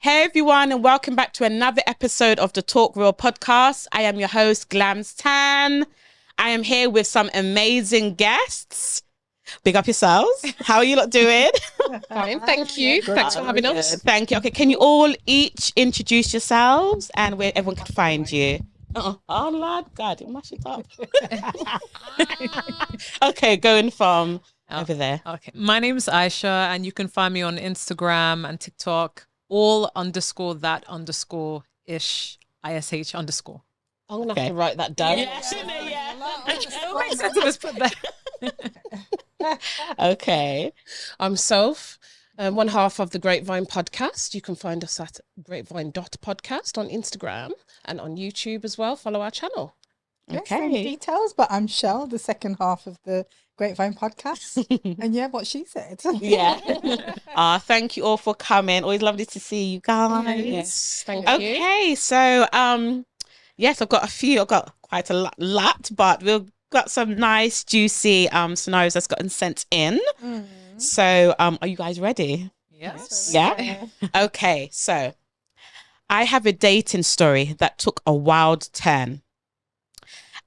Hey everyone, and welcome back to another episode of the Talk Real podcast. I am your host, Glams Tan. I am here with some amazing guests. Big up yourselves. How are you lot doing? Fine, thank you. Thanks for having us. Thank you. Okay, can you all each introduce yourselves and where everyone can find you? Oh, lad, God, mash it up. Okay, going from over there. Okay, my name is Aisha, and you can find me on Instagram and TikTok, all _that_ish ISH _. I'm gonna have to write that down. Okay. I'm Soph, one half of the Grapevine Podcast. You can find us at grapevine.podcast on Instagram and on YouTube as well. Follow our channel. Same details, but I'm Shell, the second half of the Grapevine Podcast. And yeah, what she said. Yeah. Thank you all for coming. Always lovely to see you guys. Yes, thank you. Okay, so yes, I've got quite a lot, but we've got some nice juicy scenarios that's gotten sent in. So are you guys ready? Yes. Yeah. Okay, so I have a dating story that took a wild turn,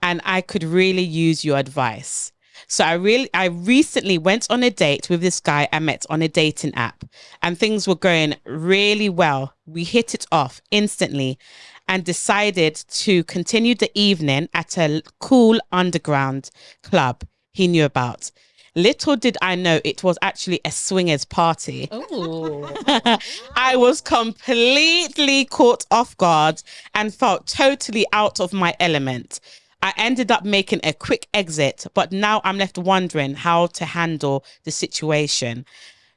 and I could really use your advice. So I recently went on a date with this guy I met on a dating app, and things were going really well. We hit it off instantly and decided to continue the evening at a cool underground club he knew about. Little did I know it was actually a swingers party. Oh, I was completely caught off guard and felt totally out of my element. I ended up making a quick exit, but now I'm left wondering how to handle the situation.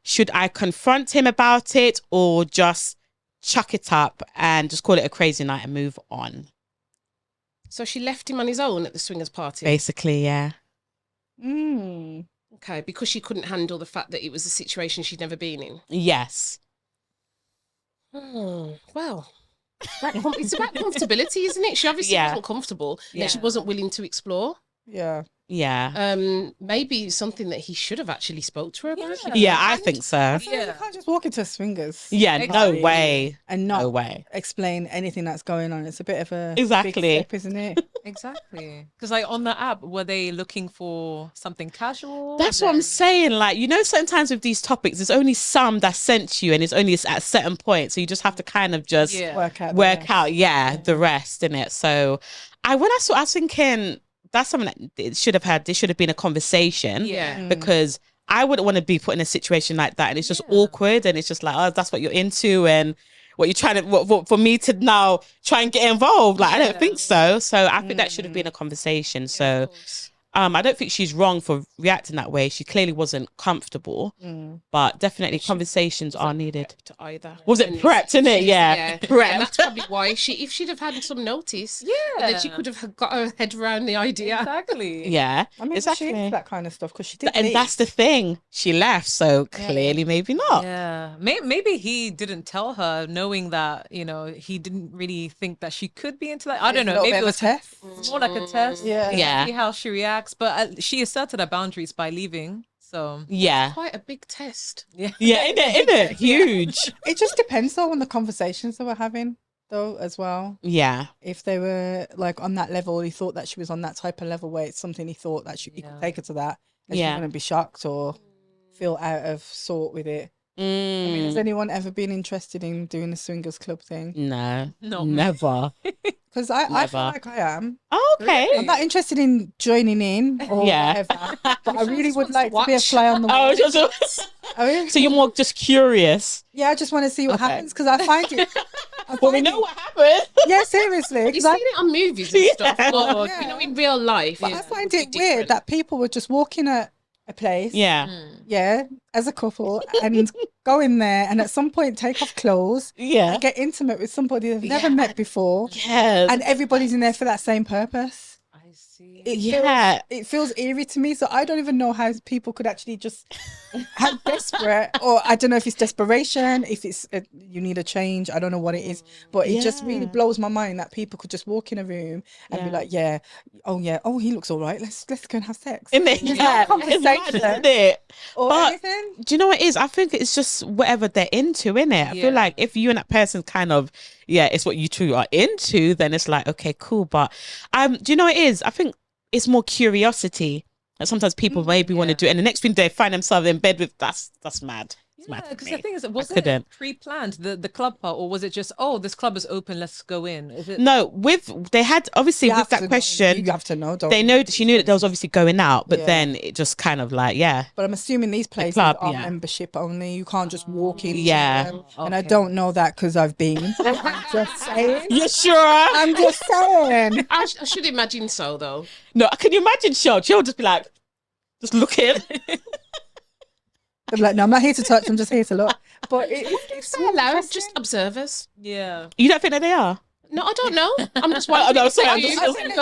Should I confront him about it or just chuck it up and just call it a crazy night and move on? so she left him on his own at the swingers party. Basically, yeah. Okay, because she couldn't handle the fact that it was a situation she'd never been in. Yes. Well, it's about comfortability, isn't it? She obviously wasn't comfortable and she wasn't willing to explore. Yeah. Yeah. Maybe it's something that he should have actually spoke to her about. Yeah, I think so. You can't just walk into swingers. Yeah, no Exactly. way. And not No way. explain anything that's going on. It's a bit of a Exactly. big step, isn't it? Exactly. Because like on the app, were they looking for something casual? That's what I'm saying. Like, you know, sometimes with these topics, there's only some that sent you and it's only at a certain point. So you just have to kind of just Work out. the rest in it. So when I saw, I was thinking that's something that it should have been a conversation. Yeah. Because I wouldn't want to be put in a situation like that. And it's just awkward. And it's just like, oh, that's what you're into. And what you're trying to, for me to now try and get involved. Like, I don't think so. So I think that should have been a conversation. So I don't think she's wrong for reacting that way. She clearly wasn't comfortable, but definitely conversations are needed. To either. Was it prepped, innit? Yeah. Prepped. And that's probably why if she'd have had some notice, then she could have got her head around the idea. Exactly. Yeah. I mean, exactly. she into that kind of stuff because she did. And leave. that's the thing. She left, so clearly maybe not. Yeah. Maybe he didn't tell her, knowing that, you know, he didn't really think that she could be into that. I don't know. Maybe it was a test. more like a test. Yeah. See how she reacts. But she asserted her boundaries by leaving. So Yeah. Quite a big test. Yeah, in it. Huge. It just depends though on the conversations they were having though as well. Yeah. If they were like on that level, he thought that she was on that type of level where it's something he thought that he could take her to that, and she wouldn't be shocked or feel out of sort with it. I mean, has anyone ever been interested in doing the swingers club thing? No. No. Never. Because I feel Never. like I am. Oh, okay. I'm not interested in joining in or whatever, but I really would like to be a fly on the wall. So you're more just curious. Yeah, I just want to see what happens because I find it. Well, we know what happened. Yeah, seriously. You've 'cause seen it on movies and stuff, or Yeah. you know, in real life. I find it weird that people would just walk in a place, as a couple, and go in there and at some point take off clothes, and get intimate with somebody they've never met before, Yes. and everybody's in there for that same purpose. it feels eerie to me. So I don't even know how people could actually just have desperate, or I don't know if it's desperation, if it's you need a change. I don't know what it is, but it just really blows my mind that people could just walk in a room and be like, oh, he looks all right. Let's go and have sex. Isn't it? Isn't it? Or but anything. do you know what it is? I think it's just whatever they're into, innit? I feel like if you and that person kind of, it's what you two are into, then it's like, okay, cool. But do you know what it is? I think it's more curiosity. And sometimes people maybe want to do it, and the next thing they find themselves in bed with, that's mad. Yeah, because the thing is, was it pre-planned, the club part, or was it just, this club is open, let's go in? Is it? No, they had obviously with that question, you have to know. They know she knew that there was obviously going out, but then it just kind of like But I'm assuming these places are membership only. You can't just walk in. Okay. And I don't know that because I've been. I'm just saying. You sure? I'm just saying. I should imagine so though. No, can you imagine? She'll just be like, just looking. I'm like, no, I'm not here to touch. I'm just here to look. But it's allowed, just observers. Yeah. You don't think that they are? No, I don't know. I'm just wondering. I think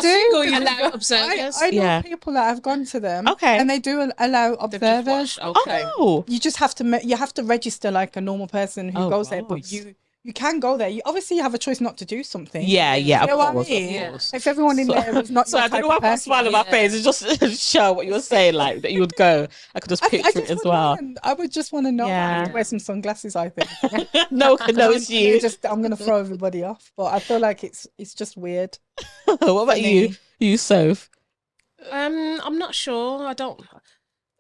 you allow observers. I know people that have gone to them. Okay. And they do allow observers. Okay. Oh. You just have to register like a normal person who goes there, but you can go there. You obviously have a choice not to do something. Yeah, you know of what course. I mean? If everyone in there was not so I don't know why I smile on my face. It's just show what you were saying, like that you would go. I could just picture it as well. I would just want to know. I have to wear some sunglasses, I think. No one knows you. I'm gonna throw everybody off. But I feel like it's just weird. What about you, Soph? I'm not sure.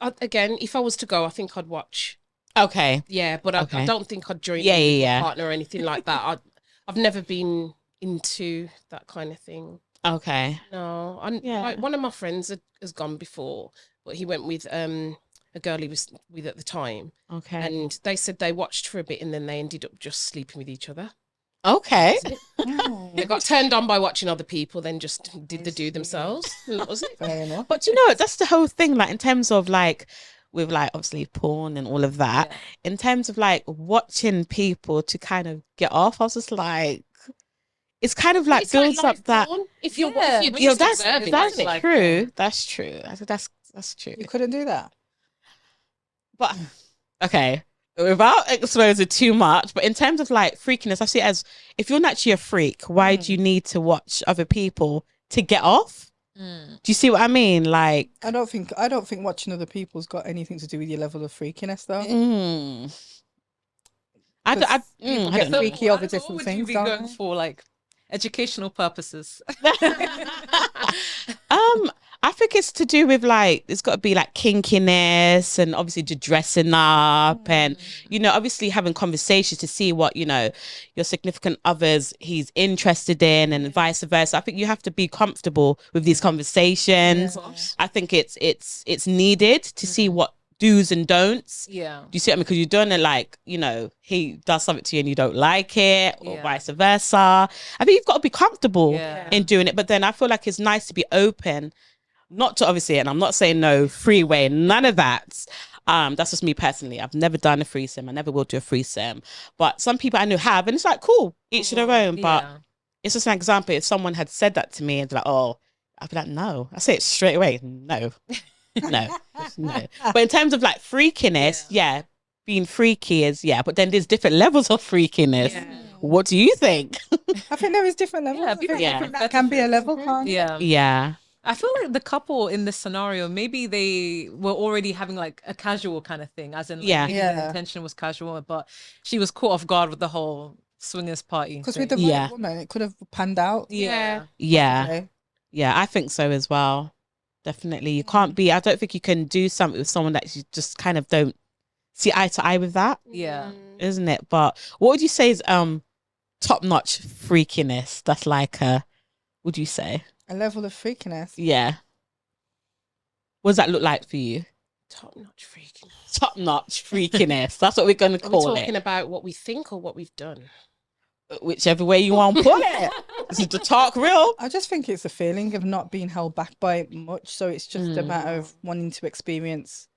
Again, if I was to go, I think I'd watch. Okay. Yeah, but I don't think I'd join my partner or anything like that. I've never been into that kind of thing. Okay. No, like one of my friends has gone before, but he went with a girl he was with at the time. Okay. And they said they watched for a bit and then they ended up just sleeping with each other. Okay. They got turned on by watching other people, then just did the do themselves. That was it. Fair enough. But you know, that's the whole thing. Like in terms of like, with like obviously porn and all of that, in terms of like watching people to kind of get off, I was just like, it's kind of like builds like up that. porn. If you're that's like true. That's true. That's true. You couldn't do that. But okay, without exposing too much, but in terms of like freakiness, I see it as if you're naturally a freak, why do you need to watch other people to get off? Do you see what I mean? Like, I don't think watching other people's got anything to do with your level of freakiness, though. I get don't freaky over different things. What would you be going for, like educational purposes? I think it's to do with like, it's got to be like kinkiness and obviously just dressing up and, you know, obviously having conversations to see what, you know, your significant others he's interested in and vice versa. I think you have to be comfortable with these conversations. I think it's needed to see what do's and don'ts. Yeah. Do you see what I mean? Because you're doing it like, you know, he does something to you and you don't like it or vice versa. I think you've got to be comfortable in doing it. But then I feel like it's nice to be open. Not to obviously, and I'm not saying no freeway, none of that. That's just me personally. I've never done a threesome. I never will do a threesome. But some people I know have, and it's like, cool, each to their own. But it's just an example. If someone had said that to me and like, oh, I'd be like, no. I say it straight away. No. No. But in terms of like freakiness, being freaky is, but then there's different levels of freakiness. What do you think? I think there is different levels. I think that can be a level, can't it? Yeah. I feel like the couple in this scenario, maybe they were already having like a casual kind of thing, as in like, maybe the intention was casual, but she was caught off guard with the whole swingers party. Because with the right woman, it could have panned out. Yeah, I think so as well. Definitely. You can't be, I don't think you can do something with someone that you just kind of don't see eye to eye with that. Yeah. Isn't it? But what would you say is top-notch freakiness? That's like would you say? A level of freakiness. Yeah. What does that look like for you? Top-notch freakiness. Top-notch freakiness. That's what we're going to call it. Are we talking about what we think or what we've done? Whichever way you want to put it. This is the talk real. I just think it's a feeling of not being held back by much. So it's just a matter of wanting to experience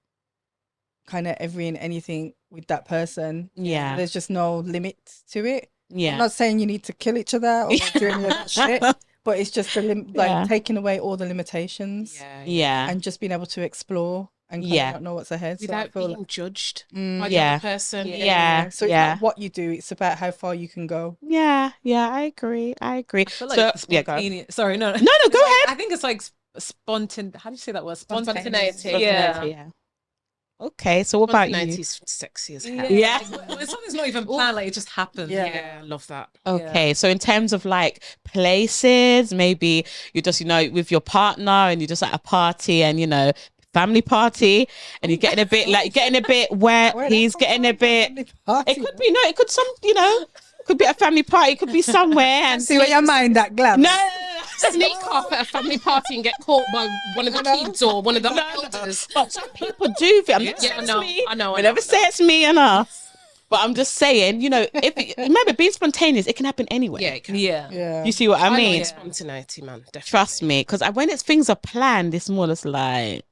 kind of every and anything with that person. Yeah. There's just no limit to it. Yeah. I'm not saying you need to kill each other or do any of that shit. but it's just taking away all the limitations. Yeah. And just being able to explore and kind of not know what's ahead. Without so being judged by the other person. So it's not what you do, it's about how far you can go. Yeah, I agree. I feel like go. Sorry, no, go ahead. I think it's like spontaneity. How do you say that word? Spontaneity. Yeah. Okay, so what about you? Spontaneity's sexy as hell. Yeah. When something's not even planned, like it just happens. Yeah, I love that. Okay, so in terms of like places, maybe you're just, with your partner and you're just at a party and, family party, and you're getting a bit wet. He's getting a bit. It could be could be a family party. It could be somewhere. And see where your mind that glad. No. Sneak off at a family party and get caught by one of the kids or one of the elders. But some people do. I know. I never say it's me and us. But I'm just saying, remember, being spontaneous, it can happen anywhere. Yeah, it can. Yeah. You see what I mean? Spontaneity, man. Definitely. Trust me, because when things are planned, it's more just like.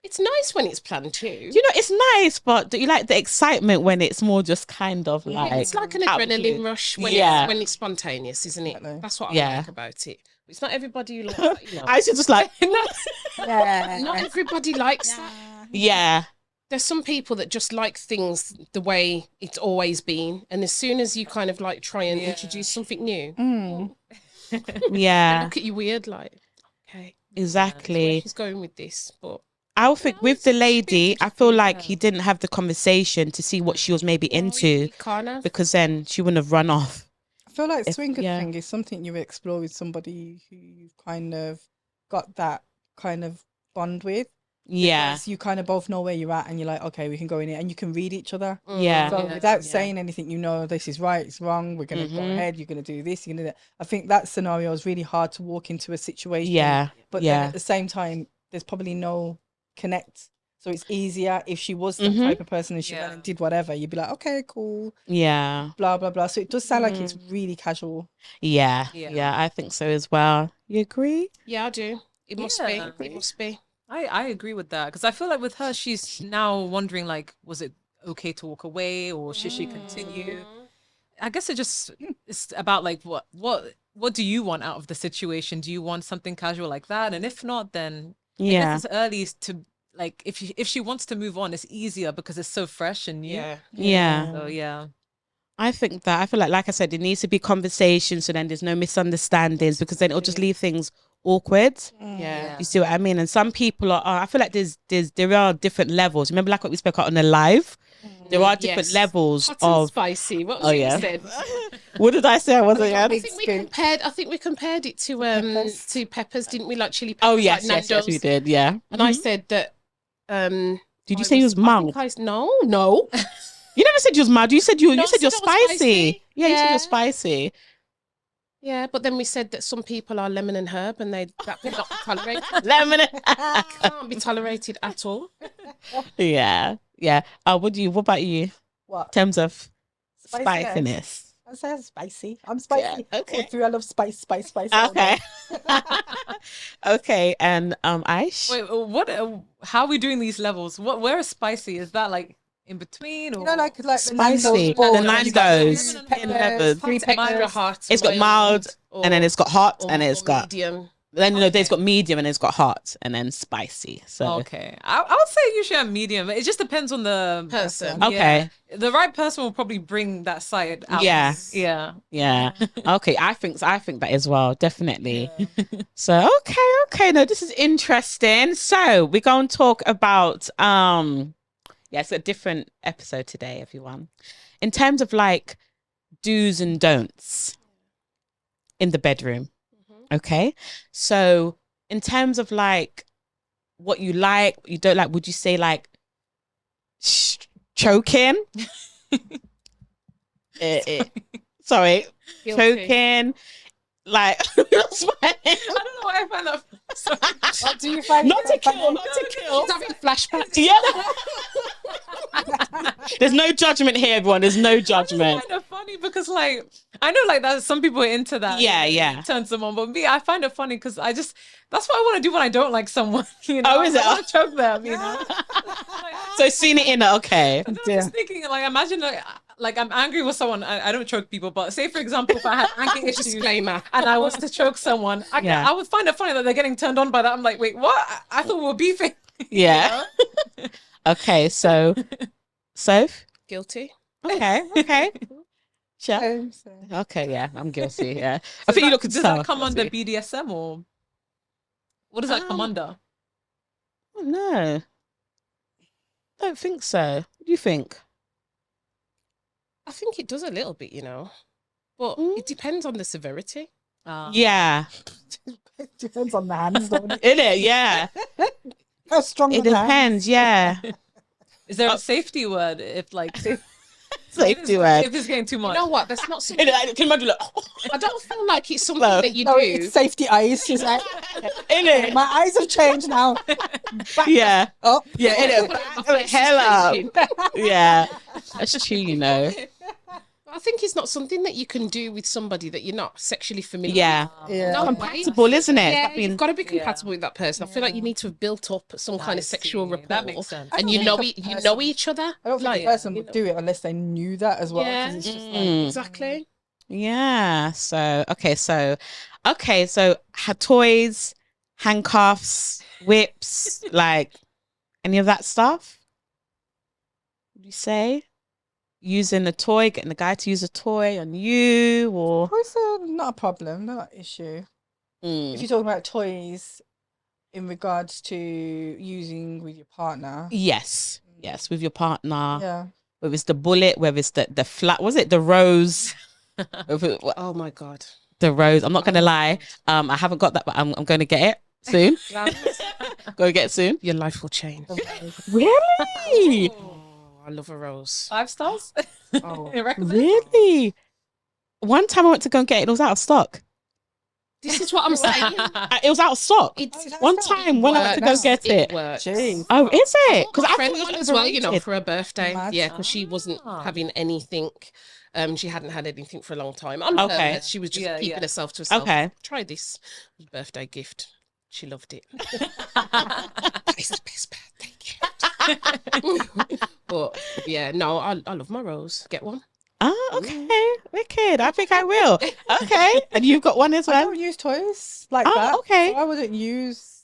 It's nice when it's planned too. It's nice, but do you like the excitement when it's more just kind of like... It's like an adrenaline rush when it's spontaneous, isn't it? That's what I like about it. It's not everybody who likes that, I should just like... Not everybody likes that. Yeah. There's some people that just like things the way it's always been. And as soon as you kind of like try and introduce something new... Yeah. They look at you weird, like, okay. Exactly. She's going with this, but... I think with the lady, I feel like he didn't have the conversation to see what she was maybe into, because then she wouldn't have run off. I feel like swinger thing is something you explore with somebody who you've kind of got that kind of bond with. Yeah. Because you kind of both know where you're at and you're like, okay, we can go in here, and you can read each other. Yeah. So without saying anything, this is right, it's wrong, we're going to go ahead, you're going to do this, you're going to do that. I think that scenario is really hard to walk into a situation. Yeah. But then at the same time, there's probably no connect, so it's easier if she was the type of person and she went and did whatever, you'd be like, okay, cool, blah blah blah. So it does sound like it's really casual. Yeah, I think so as well. You agree? Yeah, I do. It must be. I agree with that, because I feel like with her, she's now wondering, like, was it okay to walk away, or should she continue? I guess it's about like what do you want out of the situation? Do you want something casual like that? And if not, then I guess it's early to, like, if she wants to move on, it's easier because it's so fresh and new. So I think that, I feel like I said, there needs to be conversation, so then there's no misunderstandings, because then it'll just leave things awkward. You see what I mean? And some people I feel like there are different levels. Remember, like what we spoke about on the live, there are different levels hot of and spicy. What was it said? What did I say? I think we compared it to peppers, didn't we? Like chili peppers. Oh yes, like yes, we did. Yeah. And I said that. Did you say you was mild? No. You never said you was mild. You said you're spicy. Spicy. Yeah, you said you're spicy. Yeah, but then we said that some people are lemon and herb, and that could not be tolerated. Lemon can't be tolerated at all. Yeah. What about you? What? In terms of spiciness? I say spicy. I'm spicy. Yeah, okay. All through, I love spice. Okay. Okay, and Aish? Wait, how are we doing these levels? Where is spicy? Is that like in between, or like spicy? The Nando's in peppers. It's got mild, and then it's got hot, and it's got medium. Then it's got medium, and it's got hot, and then spicy. So okay, I would say you should have medium. It just depends on the person. Okay, the right person will probably bring that side out. Yeah. Okay, I think that as well, definitely. So okay. No, this is interesting. So we're going to talk about it's a different episode today, everyone. In terms of like do's and don'ts in the bedroom. Okay. So in terms of like what you like, what you don't like, would you say like choking? Sorry. Guilty. Choking. Like I don't know why I find that. What do you find? Not to kill. She's having flashbacks. Yeah. There's no judgment here, everyone. There's no judgment. It's kind of funny because, like, I know, like, that some people are into that. Yeah. Turns them on, but me, I find it funny because that's what I want to do when I don't like someone. You know, Oh, is it? I want to choke them. You know. So seeing it in it, okay. I'm just thinking, like, imagine like I'm angry with someone, I don't choke people, but say for example, if I had anger issues Disclaimer. and I was to choke someone, I would find it funny that they're getting turned on by that. I'm like, wait, what? I thought we were beefing. Yeah. Okay, so Soph? Guilty. Okay. Sure. So, Okay, yeah, I'm guilty. Yeah. So I think you look does that come under BDSM or what does that come under? No. Don't think so. What do you think? I think it does a little bit, you know, but it depends on the severity. Yeah. it depends on the hands, don't it? In it, yeah. How strong It the hands? depends, yeah. Is there a safety word if like Safety word. if it's getting too much? You know what? That's not something. Can you imagine, like, I don't feel like it's something No. that you No, do. it's safety eyes. She's like, in it? my eyes have changed now. Yeah. Oh, Yeah, in it. Hell up. Yeah. That's true, you know. I think it's not something that you can do with somebody that you're not sexually familiar Yeah. yeah. with. No, Compatible, isn't it? Yeah, I mean, you've got to be compatible with that person. I feel like you need to have built up some kind of sexual rapport. That makes sense. And you know each other. I don't think Like, the person would do it unless they knew that as well. 'cause Yeah. it's just like, Exactly. yeah. So, toys, handcuffs, whips, like any of that stuff? Would you say? Using a toy, getting the guy to use a toy on you, or toys are not a problem. They're not an issue. If you're talking about toys in regards to using with your partner. yes, with your partner. Yeah. Whether it's the bullet, whether it's the flat, was it the rose? Oh my God. The rose. I'm not gonna lie. I haven't got that, but I'm going to get it soon. Go get it soon. Your life will change. Really? Oh, I love a rose. 5 stars? Oh, Really? One time I went to go and get it, it was out of stock. this is what I'm saying. It was out of stock. It's One time when I went to go get it. works. Jeez. Oh, is it? Because I friend thought it one was as well, you know, overrated. for her birthday. Mad. Yeah, because she wasn't having anything. She hadn't had anything for a long time. On Okay. purpose. She was just Yeah, keeping yeah. herself to herself. Okay. Try this birthday gift. She loved it. It's the best birthday gift. But yeah, no, I love my rose. Get one. Oh, okay. Wicked. I think I will. Okay. And you've got one as I well? don't use toys like Oh, that. okay. So I wouldn't use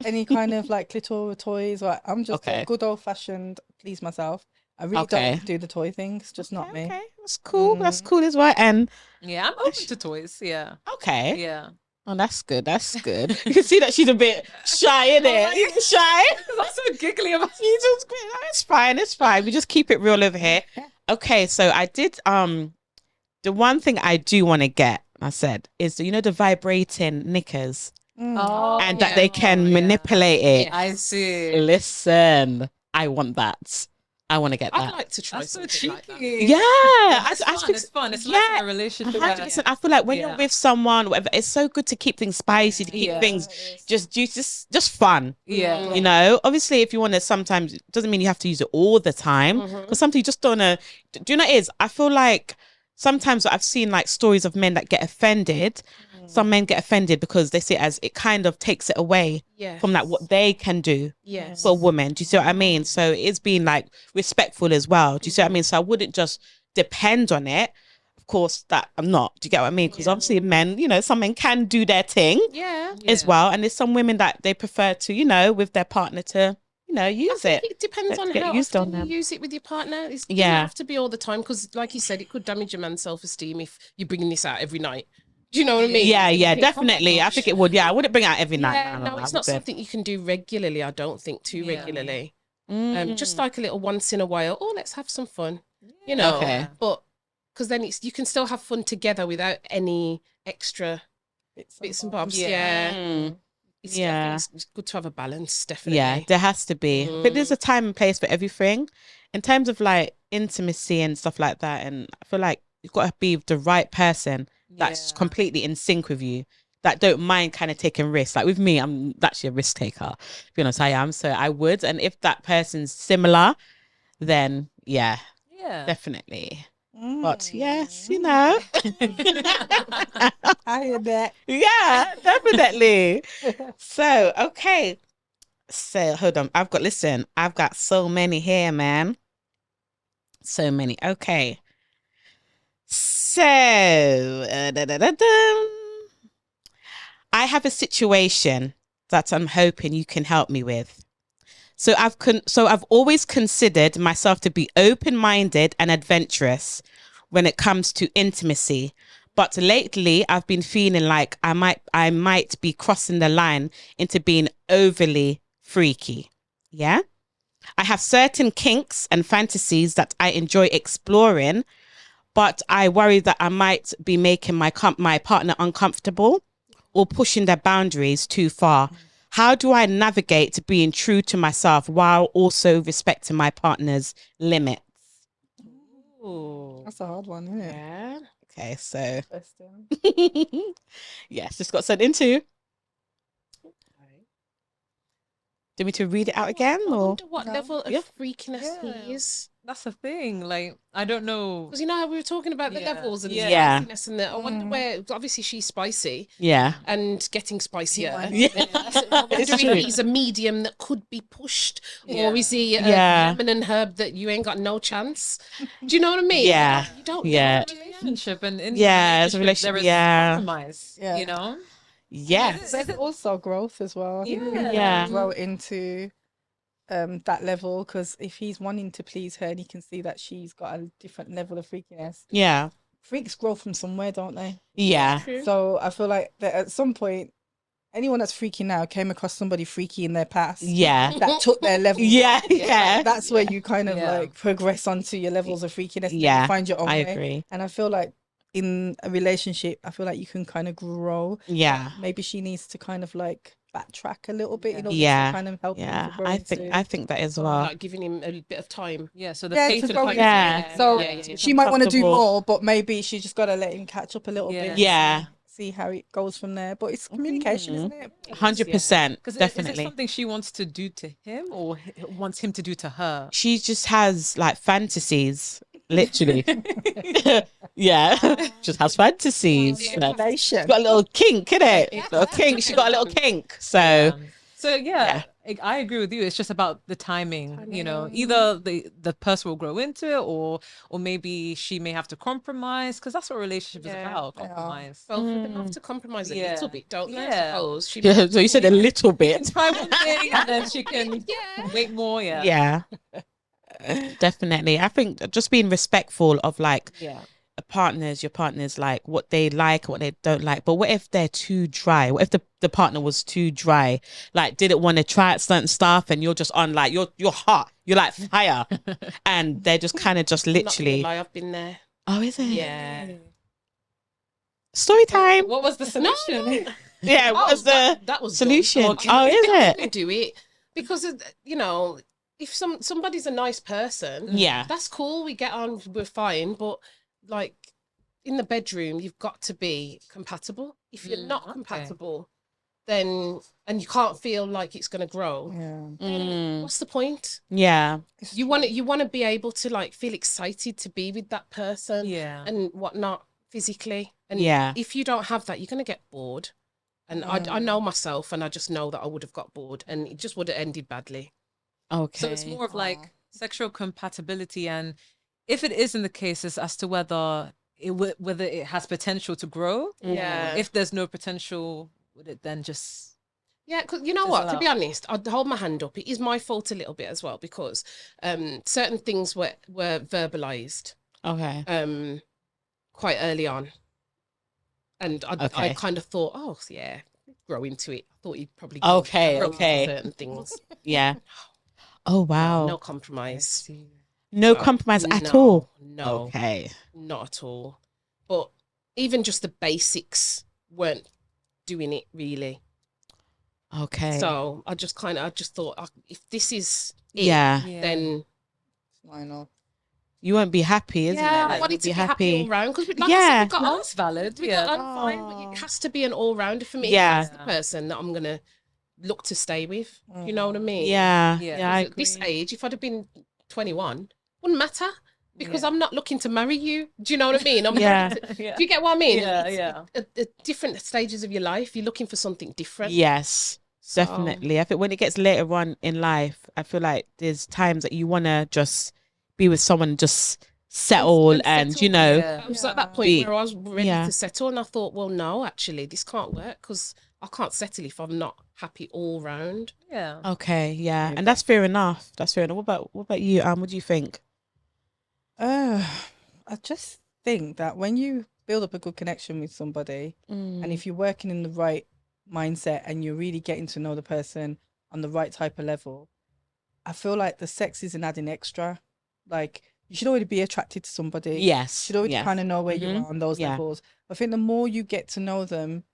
any kind of like little toys. Or I'm just Okay. a good old fashioned please myself. I really Okay. don't do the toy things. Just not me. Okay. That's cool. That's cool as well. And Yeah, I'm open to toys. Yeah. okay. Yeah. Oh, that's good. That's good. You can see that she's a bit shy in it. You shy? I'm so giggly about You just, it's fine. It's fine. We just keep it real over here. Okay, so I did. The one thing I do want to get, I said, is the vibrating knickers, Oh, and that they can manipulate it. I see. Listen, I want that. I want to get I'd that. like to try That's so something like cheeky. that. Yeah, It's fun. It's like yeah, in a relationship. 100%. I feel like when Yeah. you're with someone, whatever, it's so good to keep things spicy, to keep Yeah. things just fun. Yeah. You know, obviously, if you want to, sometimes it doesn't mean you have to use it all the time. Because sometimes you just don't know. Do you know what it is? I feel like sometimes I've seen like stories of men that get offended. Some men get offended because they see it as it kind of takes it away Yeah. from like what they can do Yes. for a woman. Do you see what I mean? So it's being like respectful as well. Do you see what I mean? So I wouldn't just depend on it. Of course, that I'm not. Do you get what I mean? Because obviously men, some men can do their thing Yeah. as well. And there's some women that they prefer to, with their partner to, use it. It depends Let's on get how used often on you them. use it with your partner. It doesn't Yeah. have to be all the time because, like you said, it could damage a man's self-esteem if you're bringing this out every night. Do you know what I mean? Yeah, You think, oh my definitely. I gosh. think it would. Yeah, I wouldn't bring it out every night. Yeah, no, I it's not wouldn't. something you can do regularly. I don't think too Yeah. regularly. Mm. Just like a little once in a while. Oh, let's have some fun. You know. Okay. But because then you can still have fun together without any extra bits and bobs. Yeah. Mm. It's Yeah. definitely- it's good to have a balance. Definitely. Yeah, there has to be. But there's a time and place for everything. In terms of like intimacy and stuff like that, and I feel like you've got to be with the right person that's completely in sync with you, that don't mind kind of taking risks. Like with me, I'm actually a risk taker. To be honest, I am. So I would. And if that person's similar, then yeah, Yeah. definitely. Mm. But yes, I hear that. yeah, definitely. So, okay. So, hold on. I've got so many here, man. So many. Okay. So, I have a situation that I'm hoping you can help me with. So I've always considered myself to be open-minded and adventurous when it comes to intimacy, but lately I've been feeling like I might be crossing the line into being overly freaky. Yeah? I have certain kinks and fantasies that I enjoy exploring, but I worry that I might be making my partner uncomfortable or pushing their boundaries too far. How do I navigate being true to myself while also respecting my partner's limits? Ooh. That's a hard one, isn't it? Yeah. Okay, so Interesting. yes, just got sent into. Do you want me to read it out again? I Or wonder what No. level of Yeah. freakiness Yeah. he is. That's the thing. Like, I don't know. Because you know how we were talking about the Yeah. levels and Yeah. the spiciness and I wonder where, obviously she's spicy yeah. and getting spicier. Yeah. I wonder It's if true. he's a medium that could be pushed, or Yeah. is he a Yeah. lemon and herb that you ain't got no chance? Do you know what I mean? Yeah. You don't Yeah. know. Relationship and in Yeah, it's a there relationship, is yeah. compromise. Yeah. You know. Yes. There's also growth as well. I think we Yeah. can Yeah. grow into that level, because if he's wanting to please her and he can see that she's got a different level of freakiness, Yeah. freaks grow from somewhere, don't they? Yeah. True. So I feel like that at some point, anyone that's freaky now came across somebody freaky in their past Yeah. that took their level. Yeah. Yeah. That's where you kind of Yeah. like progress onto your levels of freakiness. And Yeah, you find your own I way. agree. And I feel like in a relationship, I feel like you can kind of grow. Yeah. Maybe she needs to kind of like backtrack a little bit in order Yeah. to kind of help him Yeah. to grow I into- think that as well. Like giving him a bit of time. Yeah. So the Yeah, pace to of grow the into Yeah. So yeah. she might want to do Comfortable. more, but maybe she just got to let him catch up a little bit. Yeah. See how it goes from there. But it's communication, isn't it? 100%. Because is it Definitely. something she wants to do to him or wants him to do to her? She just has like fantasies, literally. Yeah. Just has fantasies. You know. She's got a little kink, innit? Little kink. She got a little kink. So So yeah, I agree with you. It's just about the timing. You know, either the person will grow into it, or maybe she may have to compromise, because that's what a relationship is about. Compromise. Both of them have to compromise a little bit, don't they? I Yeah. suppose. She yeah, so you said a little bit. Try one thing and then she can wait more. Yeah. Yeah. Definitely. I think just being respectful of like Yeah. your partners, like what they like, what they don't like. But what if they're too dry? What if the partner was too dry? Like didn't want to try out certain stuff, and you're just on like you're hot, you're like fire, and they're just kind of just I'm not gonna literally. lie, I've been there. Oh, is it? Yeah. Story time. What was the solution? Yeah. What was the that was solution? done. Oh, is it? I do it because you know, if somebody's a nice person, Yeah. that's cool. We get on, we're fine. But like in the bedroom, you've got to be compatible. If you're not compatible, then and you can't feel like it's going to grow. Yeah. then what's the point? Yeah. You want to be able to like feel excited to be with that person, Yeah. and whatnot physically. And Yeah. if you don't have that, you're going to get bored. And I know myself, and I just know that I would have got bored, and it just would have ended badly. Okay. So it's more of like sexual compatibility, and if it is in the cases as to whether it has potential to grow. Yeah. If there's no potential, would it then just? Yeah, because you know Fizzle what? To be out. honest, I'd hold my hand up. It is my fault a little bit as well, because certain things were verbalized Okay. quite early on, and I Okay. kind of thought, oh yeah, grow into it. I thought he'd probably Okay, grow into okay. certain things. Yeah. Oh wow. No compromise. No compromise at No, all. No, Okay. not at all. But even just the basics weren't doing it really. Okay. So I just thought, if this is it, yeah. then Why not? You won't be happy, isn't yeah, it? I Like, wanted you'll to be happy all round, because like I Yeah. said, we got No, on. that's valid. We Yeah. got on fine, but it has to be an all rounder for me. Yeah. That's the person that I'm gonna look to stay with. You know what I mean? Yeah. Yeah. Yeah. I At this agree. age, if I'd have been 21, wouldn't matter, because Yeah. I'm not looking to marry you. Do you know what I mean? I'm Yeah. looking to- do you get what I mean? Yeah, It's yeah. At different stages of your life, you're looking for something different. Yes. So- Definitely. I think when it gets later on in life, I feel like there's times that you want to just be with someone and just settle And and settle. you know Yeah. I was at that point Be- where I was ready yeah. to settle, and I thought, well, no, actually, this can't work because I can't settle if I'm not happy all round. Yeah. okay, yeah, and that's fair enough. That's fair enough. What about you? What do you think? I just think that when you build up a good connection with somebody, and if you're working in the right mindset and you're really getting to know the person on the right type of level, I feel like the sex is an adding extra. Like, you should already be attracted to somebody. Yes, You should already yes. kind of know where you Mhm. are on those Yeah. levels. I think the more you get to know them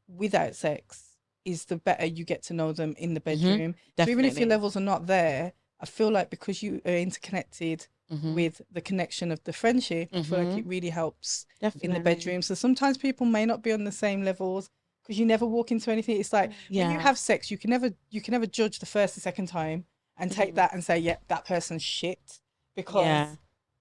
without sex is the better you get to know them in the bedroom. So even if Definitely. your levels are not there, I feel like because you are interconnected with the connection of the friendship, I feel like it really helps in the Definitely. bedroom. So sometimes people may not be on the same levels because you never walk into anything. It's like when you Yeah. have sex, you can never judge the first and second time and take that and say, yeah, that person's shit, because Yeah.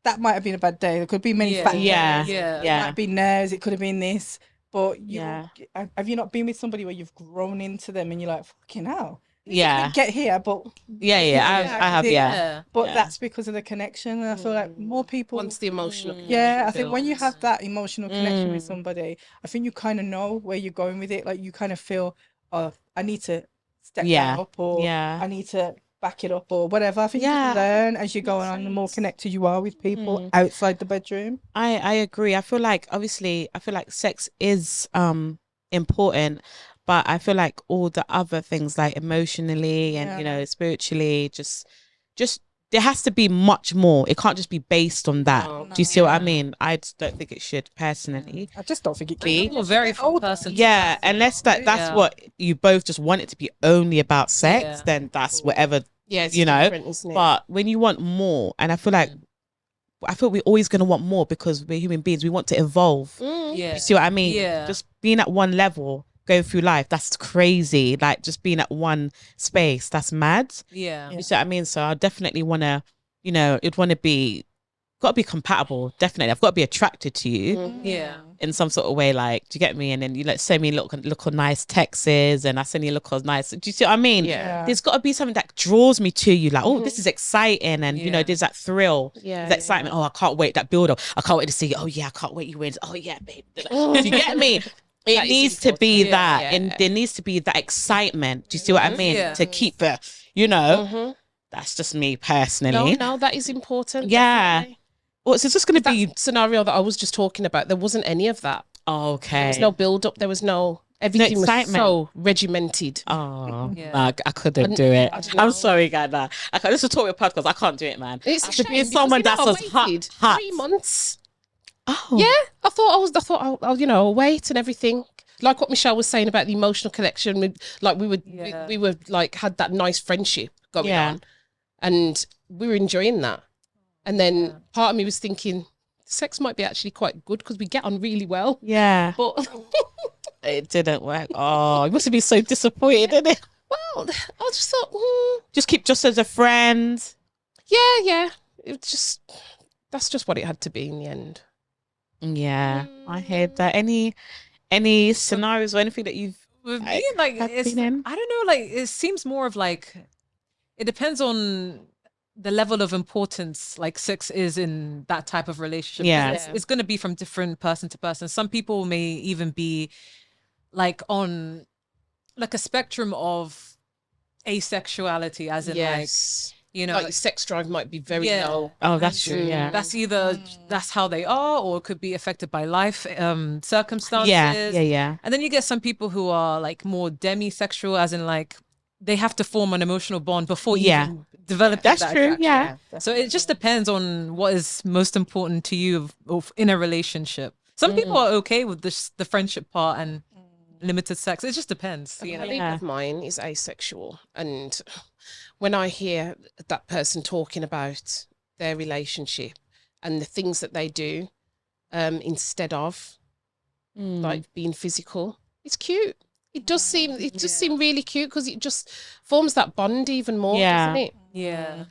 that might have been a bad day. There could be many Yeah. factors. Yeah. Yeah. It might have been nerves. It could have been this. But Yeah. have you not been with somebody where you've grown into them and you're like, fucking hell, Yeah. didn't get here, but Yeah, Yeah, I have, it- yeah. but Yeah. that's because of the connection. And I feel like more people. Once the emotional connection Yeah, I think when you builds. have that emotional connection with somebody, I think you kind of know where you're going with it. Like, you kind of feel, oh, I need to step Yeah. that up, or Yeah. I need to back it up, or whatever. I think you Yeah. just learn as you go on. The more connected you are with people outside the bedroom. I agree. I feel like sex is important, but I feel like all the other things, like emotionally and spiritually, just there has to be much more. It can't just be based on that. No. Do you see what I mean? I just don't think it should, personally. I just don't think it Be. can. Will vary from person to Yeah, person. unless that's Yeah. what you both just want it to be, only about sex, Yeah. then that's whatever. Yeah, it's you know, different, isn't it? But when you want more, and I feel we're always going to want more because we're human beings. We want to evolve. Yeah. You see what I mean? Yeah. Just being at one level, going through life, that's crazy. Like, just being at one space, that's mad. Yeah. You see what I mean? So I definitely want to, it'd want to be, got to be compatible. Definitely. I've got to be attracted to you Yeah. in some sort of way. Like, do you get me? And then you send me look nice texts, and I send you look nice. Do you see what I mean? Yeah. There's got to be something that draws me to you. Like, oh, this is exciting. And, there's that thrill. Yeah, That excitement. Oh, I can't wait. That build up. I can't wait to see. Oh, yeah, I can't wait. You win. Oh, yeah, babe. Do you get me? It That is needs to be important. that. Yeah. And there needs to be that excitement. Do you see what I mean? Yeah. To keep the, that's just me personally. No, that is important. Yeah. Definitely. Well, so it's just going to be. That scenario that I was just talking about, there wasn't any of that. Okay. There was no build up. There was no. Everything was excitement. so regimented. Oh, Yeah. nah, I couldn't do it. I don't know. I'm sorry, guys. Nah. I can't. This is talk with podcast. I can't do it, man. It's I a have to shame be with because, someone that's I as hot. waited hot. 3 months. Oh, Yeah, I thought I'll wait and everything. Like what Michelle was saying about the emotional connection. We were like had that nice friendship going on, and we were enjoying that. And then part of me was thinking, sex might be actually quite good because we get on really well. Yeah. But It didn't work. Oh, you must have been so disappointed, didn't it? well, I just thought, Just keep just as a friend. yeah. That's just what it had to be in the end. Yeah, I heard that. Any scenarios or anything that you've With me, like, have it's, been in? I don't know, like, it seems more of like, it depends on the level of importance like sex is in that type of relationship. Yeah. It's going to be from different person to person. Some people may even be like on like a spectrum of asexuality, as in Yes. like, Like your sex drive might be very Yeah. low. Oh, that's true. Yeah. that's either that's how they are, or it could be affected by life circumstances. Yeah. And then you get some people who are like more demisexual, as in like they have to form an emotional bond before even developing That's that true. attraction. Yeah. So it just depends on what is most important to you of in a relationship. Some people are okay with the friendship part and limited sex. It just depends. A You know? colleague of mine is asexual, and when I hear that person talking about their relationship and the things that they do instead of like being physical, it's cute. It does seem really cute because it just forms that bond even more, doesn't it? Yeah.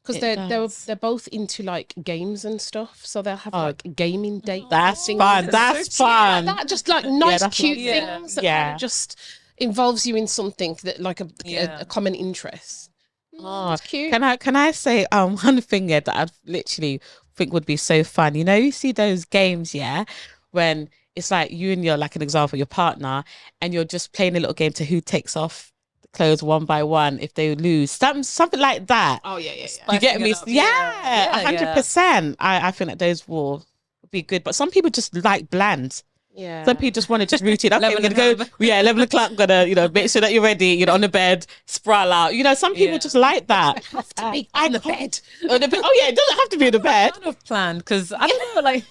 Because they're both into like games and stuff, so they'll have like gaming dates. That's things fun. and That's stuff. fun. Like that, just like nice, that's cute lovely. things that Yeah. kind of just involves you in something that like a common interest. Oh, It's cute. can I say one thing that I've literally think would be so fun. You know, you see those games, yeah, when it's like you and your, like an example, your partner, and you're just playing a little game to who takes off the clothes one by one if they lose. Something like that. Oh yeah. You get me? Spicing it up. Yeah, Yeah. 100%. I think that those will be good. But some people just like bland. Yeah. Some people just want to just routine. Okay, we're 11 gonna go. Yeah, 11 o'clock. Gonna, you know, make sure that you're ready. You know, on the bed, sprawl out. You know, some people Yeah. just like that. have to be on the bed. On the bed. Oh yeah, it doesn't have to be in the bed. Kind of planned because I don't know, like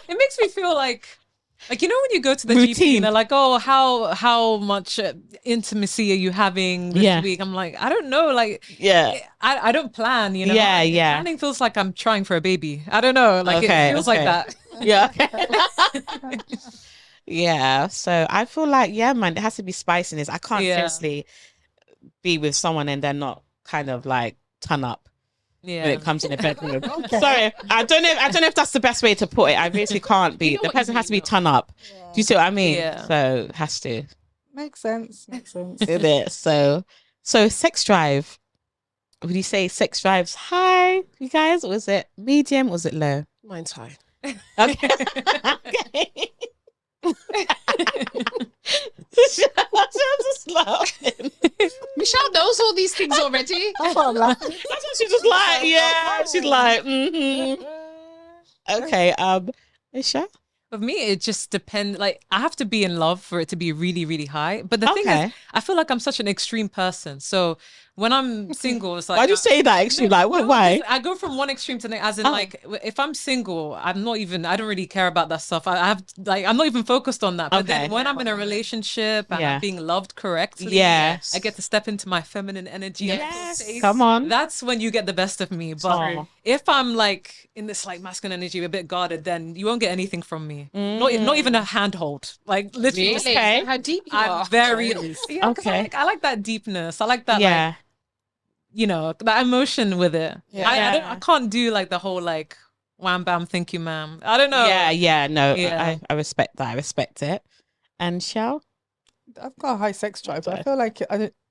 it makes me feel like you know when you go to the GP Routine. and they're like, oh, how much intimacy are you having this Yeah. week? I'm like, I don't know, like Yeah. I don't plan, you know. Yeah, Like, yeah. Planning feels like I'm trying for a baby. I don't know, like Okay, it feels okay. like that. Yeah. Yeah. So I feel like, yeah, man, it has to be spiciness. I can't Yeah. seriously be with someone and they're not kind of like ton up Yeah, when it comes in the bedroom. Sorry, I don't know if that's the best way to put it. I really can't be. You know The what you person has to be mean, though. ton up. Do you see what I mean? Yeah. So it has to. Makes sense. Isn't it? So sex drive. Would you say sex drive's high, you guys? Was it medium? Was it low? Mine's high. Okay. Okay. I'm just laughing. Michelle knows all these things already. That's what I'm laughing. That's what she's just like, yeah. She's like, Okay, Isha? For me, it just depends. Like, I have to be in love for it to be really, really high. But the thing Okay. is, I feel like I'm such an extreme person. So when I'm single, it's like Why do you say that actually? Like, No, why? I go from one extreme to the as in Oh. like if I'm single, I don't really care about that stuff. I have like I'm not even focused on that. But Okay. then when I'm in a relationship and Yeah. I'm being loved correctly, Yes. I get to step into my feminine energy. and Yes. space. Come on. That's when you get the best of me. But Aw. if I'm like in this like masculine energy, a bit guarded, then you won't get anything from me. Mm. Not even a handhold. Like literally, Really? Okay. How deep you I'm are. very yeah. 'Cause Okay. I like that deepness. I like that like Yeah. you know, that emotion with it. Yeah. I can't do like the whole like wham bam, thank you, ma'am. I don't know. Yeah, no, Yeah. I respect that. I respect it. And Shell? I've got a high sex drive, but I feel like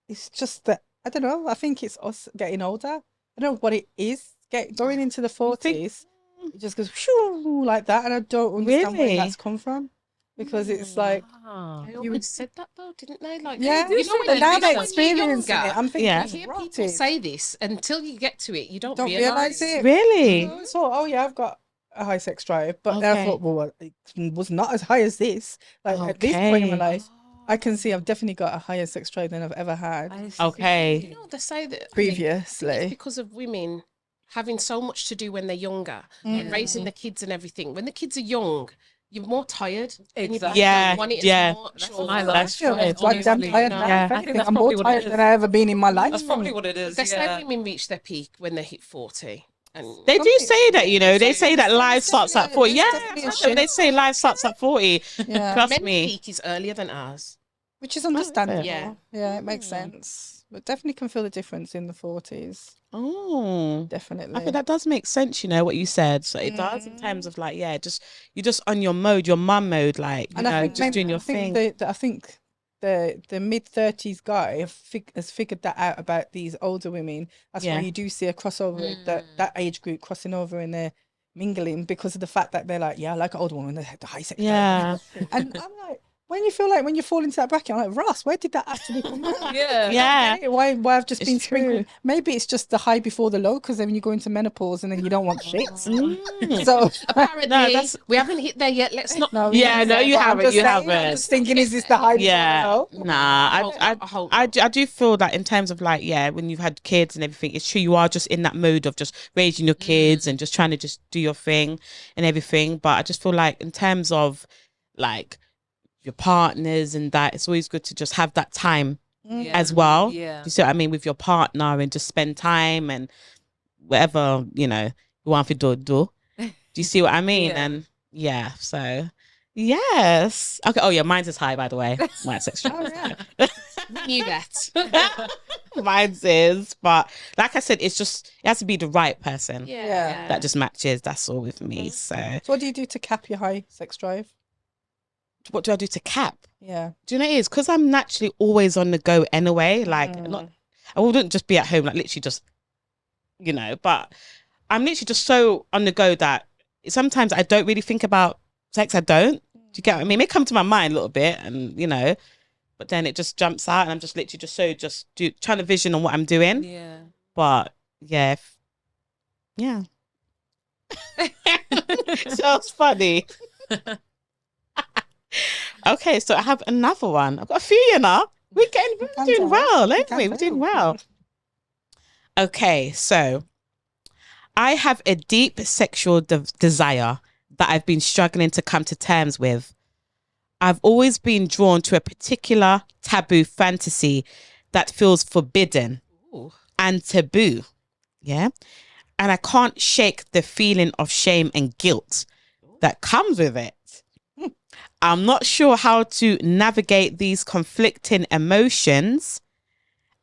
it's just that I don't know. I think it's us getting older. I don't know what it is. Going into the 40s, it just goes shoo, like that, and I don't understand Really? where that's come from because it's like Ah. They always said that though, didn't they? Like, yeah, you know, but now when they're you're experiencing younger, it. I'm thinking Yeah. you it's hear people rotted. say this until you get to it. You don't Don't realize realize it. Really? So, oh yeah, I've got a high sex drive, but then I Okay. thought, well, it was not as high as this. Like at this point in my Okay. life, I can see I've definitely got a higher sex drive than I've ever had I see. Okay. You know, they say that I think it's previously. because of women having so much to do when they're younger, and raising the kids and everything. When the kids are young, you're more tired. and you Exactly. Yeah, don't want it as yeah. much, That's or- my life. That's true. It's like I'm honestly, tired no. now. Yeah. If I think anything, that's I'm more probably what it tired is. than I've ever been in my life. That's probably what it is. They say Yeah. women reach their peak when they hit 40. And They do say that, you know. They say that life There's starts at definitely- 40. Yeah, there's definitely a that's what they say life starts at 40. Yeah. Trust men's me. peak is earlier than ours. Which is understandable. Yeah. Yeah, it makes sense. But definitely can feel the difference in the 40s. Oh. Definitely. I think that does make sense, you know, what you said. So it does in terms of like, yeah, just you're just on your mode, your mum mode, like, you And I know, think just maybe- doing your I think thing. I think the mid-30s guy has figured that out about these older women. That's Yeah. why you do see a crossover, that age group crossing over and they're mingling because of the fact that they're like, yeah, I like an older woman, they have the high sex drive. Yeah. And I'm like, when you feel like when you fall into that bracket, I'm like, Ross, where did that actually come from? Yeah. Yeah. Why I've just It's been sprinkled? true. Maybe it's just the high before the low, because then when you go into menopause and then you don't want shit. Mm. So Apparently, that's- we haven't hit there yet. Let's not. no, Yeah, no, you but I'm haven't, just you saying, I'm haven't. just thinking, is this the high? before the Yeah. low? Nah, I hope not. I do feel that in terms of like, yeah, when you've had kids and everything, it's true, you are just in that mode of just raising your kids and just trying to just do your thing and everything. But I just feel like in terms of like your partners and that, it's always good to just have that time Yeah. as well. Yeah. You see what I mean? With your partner and just spend time and whatever, you know, you want to do. Do you see what I mean? Yeah. And yeah, so yes. Okay. Oh yeah, mine's is high, by the way. Mine's extra. Oh, yeah. knew that. Mine's is, but like I said, it has to be the right person Yeah. that just matches. That's all with me. So So what do you do to cap your high sex drive? what do I do to cap? Yeah. Do you know what it is? Because I'm naturally always on the go anyway. Like I wouldn't just be at home, like literally just, you know, but I'm literally just so on the go that sometimes I don't really think about sex. I don't. Do you get what I mean? It may come to my mind a little bit, and but then it just jumps out, and I'm just literally trying to vision on what I'm doing. Yeah. But yeah, yeah. Sounds funny. Okay, so I have another one. I've got a few, We're doing well. Anyway, we're doing well. Okay, so I have a deep sexual desire that I've been struggling to come to terms with. I've always been drawn to a particular taboo fantasy that feels forbidden and taboo. Yeah. And I can't shake the feeling of shame and guilt that comes with it. I'm not sure how to navigate these conflicting emotions,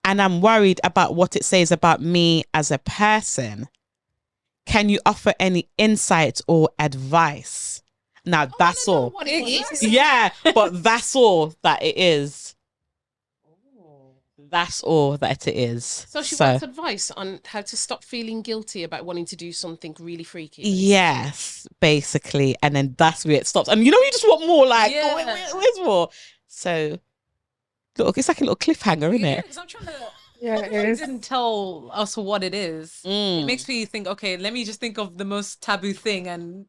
and I'm worried about what it says about me as a person. Can you offer any insight or advice? Now, that's all. What it is. Yeah, but that's all that it is. That's all that it is. So she wants advice on how to stop feeling guilty about wanting to do something really freaky. Yes, basically. And then that's where it stops. And you just want more, like, where's more? So, look, it's like a little cliffhanger, isn't it? Because I'm trying to... Yeah, it is. Didn't tell us what it is. It makes me think, okay, let me just think of the most taboo thing and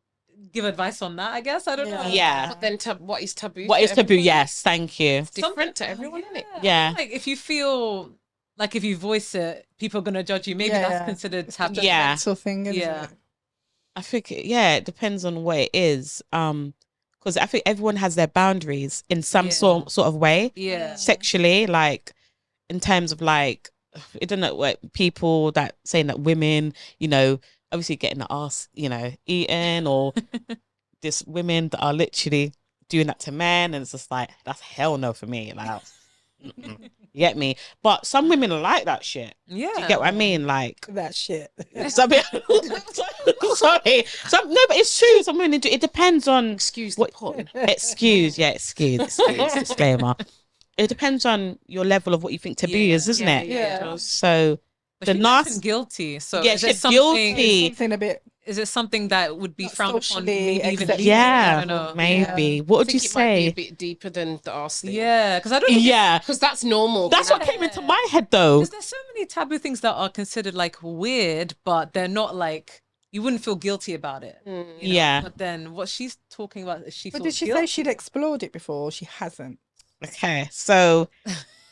give advice on that, I guess. I don't know. Yeah. But then what is taboo? What is taboo? Everyone? Yes, thank you. It's different to everyone, isn't it? Yeah. Like, if you feel like if you voice it, people are going to judge you. Maybe that's considered taboo. Yeah. Sort of thing, isn't it? I think, it depends on what it is. Because I think everyone has their boundaries in some sort of way. Yeah. Sexually, like, in terms of, like, I don't know, what people that saying that women, obviously getting the ass, eaten, or this women that are literally doing that to men, and it's just like, that's hell no for me. Like, you get me? But some women are like that shit. Yeah. Do you get what I mean? Like That shit. some sorry. No, but it's true. Some women do. It depends on Excuse the pun. excuse. Disclaimer. It depends on your level of what you think taboo is, isn't it? Yeah. So But the she nasty. mentioned guilty. So Yeah, is it she's something? guilty. Something a bit. Is it something that would be Not frowned upon? socially Maybe even acceptable. legally? I Yeah, don't know. maybe. What would you I think it might be say? a bit deeper than the arse thing. Yeah, because I don't. Yeah, Because that's normal. that's what came into my head though. Because there's so many taboo things that are considered like weird, but they're not like you wouldn't feel guilty about it. you know? Yeah. But then what she's talking about is she But feels did she guilty. say she'd explored it before? Or she hasn't. Okay, so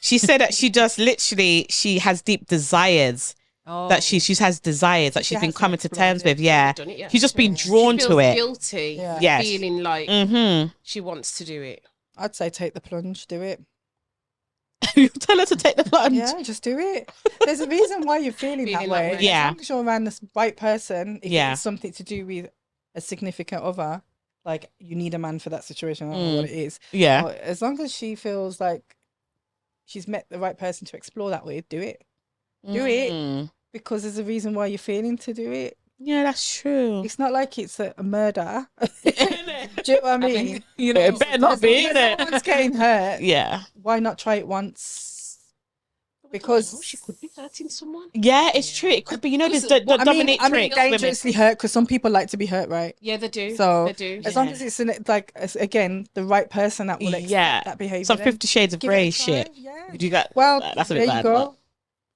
she said that she has deep desires. That she has desires that she's been hasn't coming to explored terms it. with. Yeah, Done it yet. she's just been She drawn feels to it. guilty. Yeah. Yes. Feeling like Mm-hmm. she wants to do it. I'd say take the plunge, do it. You tell her to take the plunge. Yeah, just do it. There's a reason why you're feeling that way. Yeah. As long as you're around the right person, if Yeah. it's something to do with a significant other, like you need a man for that situation, I don't know what it is. Yeah. But as long as she feels like she's met the right person to explore that with, do it. Do it. Mm. Because there's a reason why you're feeling to do it. Yeah, that's true. It's not like it's a murder. Do you know what I mean? You know, It better not be, If innit? someone's getting hurt, Yeah. why not try it once? Because she could be hurting someone. Yeah, it's true. It could be, this the Well, I mean dominatrix women. dangerously hurt because some people like to be hurt, right? Yeah, they do. So they do. as long as it's again the right person that will accept Yeah. that behavior. Some then 50 Shades of give it a Grey try, shit. Yeah. You got Well, that's a there bit you bad. go. But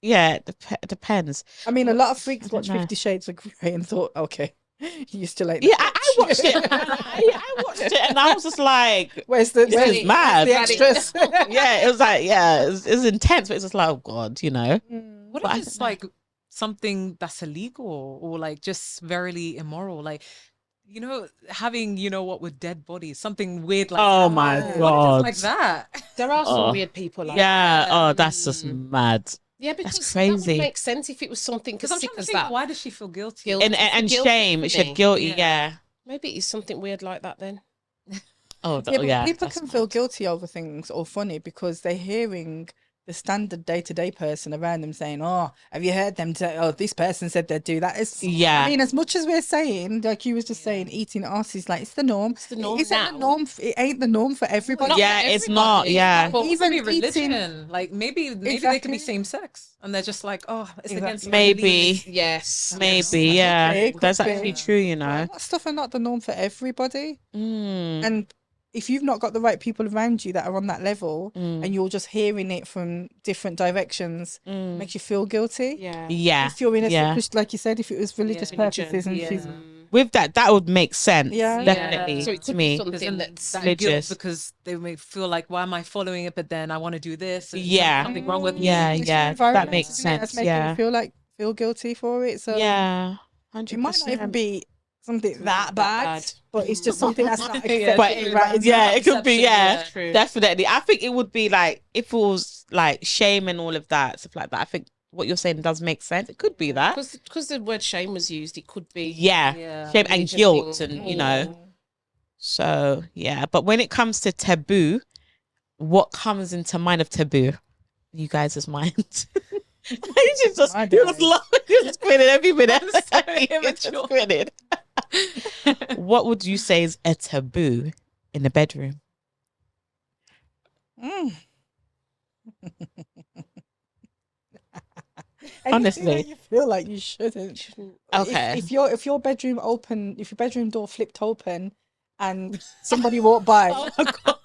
yeah, it depends. I mean, a lot of freaks watch know. 50 Shades of Grey and thought, okay, you still like Yeah, that. I watched it. I watched it, and I was just like, Where's the this is mad. the extras? Yeah, it was like, it was intense, but it's just like, oh god, what But I if it's don't know. like something that's illegal or like just very immoral, like having what with dead bodies, something weird like Oh that. my What if God. it's like that? There are some Oh. weird people like yeah. that. Oh, that's just mad. Yeah, because that crazy. would make sense if it was something Because as I'm sick trying to as think, that. why does she feel guilty? Guilt. And Guilt, shame. She had guilty. Yeah. Yeah. Maybe it's something weird like that then. Oh, Yeah, but yeah. people that's can feel mad. guilty over things or funny because they're hearing the standard day-to-day person around them saying, "Oh, have you heard them say, oh, this person said they'd do that." It's, Yeah. I mean, as much as we're saying, like you was just saying, eating arse is like, it's the norm. It's the norm It isn't now. the norm. It ain't the norm for everybody. Not Yeah, for it's not. everybody. Yeah. But Even even eating- religion, like maybe they Exactly. could be same sex, and they're just like, oh, it's against my Maybe. beliefs. Yes. Maybe, yes. yeah. It could That's be. actually true, you know. Well, that stuff are not the norm for everybody. Mm. And if you've not got the right people around you that are on that level, Mm. and you're just hearing it from different directions, Mm. makes you feel guilty. Yeah. Yeah. If you're in a, Yeah. like you said, if it was religious Religion. purposes and she's With that would make sense. Yeah. Definitely. So it To could me. be Because something then that's that guilt, religious. because they may feel like, why am I following it? But then I want to do this. And Yeah. something wrong with me. Yeah, It's yeah. your environment, That makes isn't it, that's sense. making you Yeah. feel guilty for it. So Yeah. it might not even 100%. be something that that bad, bad. but it's just something that's not accepted. Yeah, But around yeah, you. it could be, Perception, yeah. yeah. True. Definitely. I think it would be like, if it was like shame and all of that, stuff like that, I think what you're saying does make sense. It could be that. Because the word shame was used, it could be. Yeah. Yeah. Shame and Religion guilt thing. and, you know. So, yeah. But when it comes to taboo, what comes into mind of taboo? You guys' mind. You just My you just days. laugh, you just grinning every minute. I'm so You just immature. grinning. What would you say is a taboo in the bedroom? Mm. Honestly. you feel like you shouldn't. Shouldn't- Okay. If your bedroom door flipped open, and somebody walked by, Oh my God.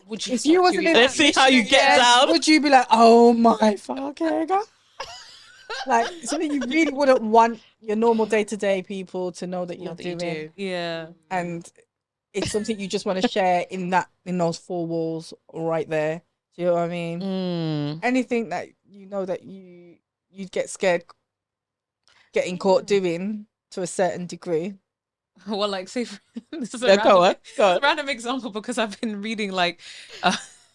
Would you if you wasn't in Let's that see how you position, get down. would you be like, "Oh my fucking God"? Like something you really wouldn't want your normal day-to-day people to know that you're know that you doing, do? Yeah. and it's something you just want to share in those four walls right there. Do you know what I mean? Mm. Anything that you know that you'd get scared getting caught doing to a certain degree. Well, like, say, this is a Yeah, go random, on. Go on. it's a random example because I've been reading, like,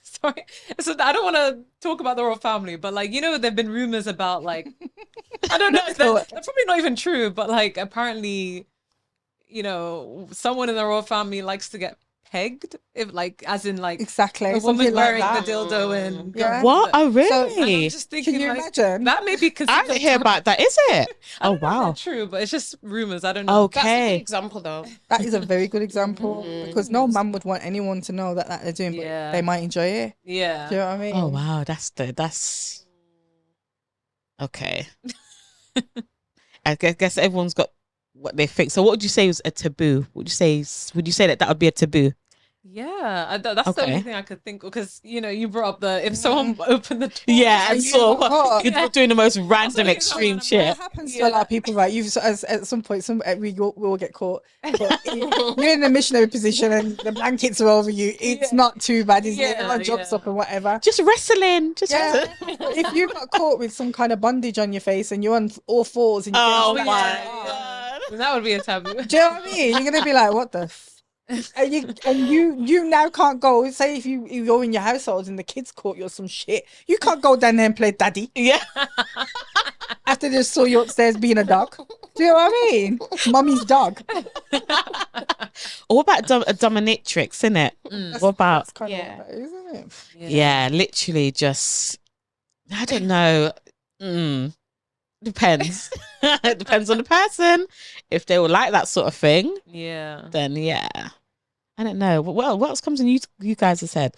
sorry. So I don't want to talk about the royal family, but, like, you know, there've been rumors about, like, I don't know, they're probably not even true, but, like, apparently, you know, someone in the royal family likes to get pegged, if, like, as in, like, Exactly. a something woman like wearing that. the dildo and Yeah. What? Oh, And I'm really? just thinking, Can you like, imagine? that may be I considered didn't hear about that. Is it? I Oh, don't know if they're wow. true, but it's just rumors. I don't know. That's a good Okay. example, though. That is a very good example because no man would want anyone to know that they're doing, but Yeah. they might enjoy it. Yeah. Do you know what I mean? Oh, wow. That's okay. I guess everyone's got what they think. So what would you say was a taboo? Would you say that would be a taboo? Yeah, that's the Okay. only thing I could think of because you know you brought up the if someone opened the door. Yeah, and you so got caught. you're doing the most random, like, extreme that shit. That happens to a lot of people, right? You've at some point, we all get caught. But you're in a missionary position and the blankets are over you. It's not too bad, is it? Yeah, Everyone jumps yeah. up and whatever. Just wrestling. Just Yeah. If you got caught with some kind of bondage on your face and you're on all fours and you Oh get my stuck- God. That would be a taboo. Do you know what I mean? You're gonna be like, what the and you now can't go. Say if you're in your household and the kids caught you or some shit, you can't go down there and play daddy Yeah. after they saw you upstairs being a dog. Do you know what I mean? Mummy's dog. What about a dominatrix, innit? What about That's kind Yeah. of what that is, isn't it? yeah, literally just I don't know. Depends. It depends on the person. If they will like that sort of thing, Yeah. then yeah. I don't know. Well, what else comes in you guys' head?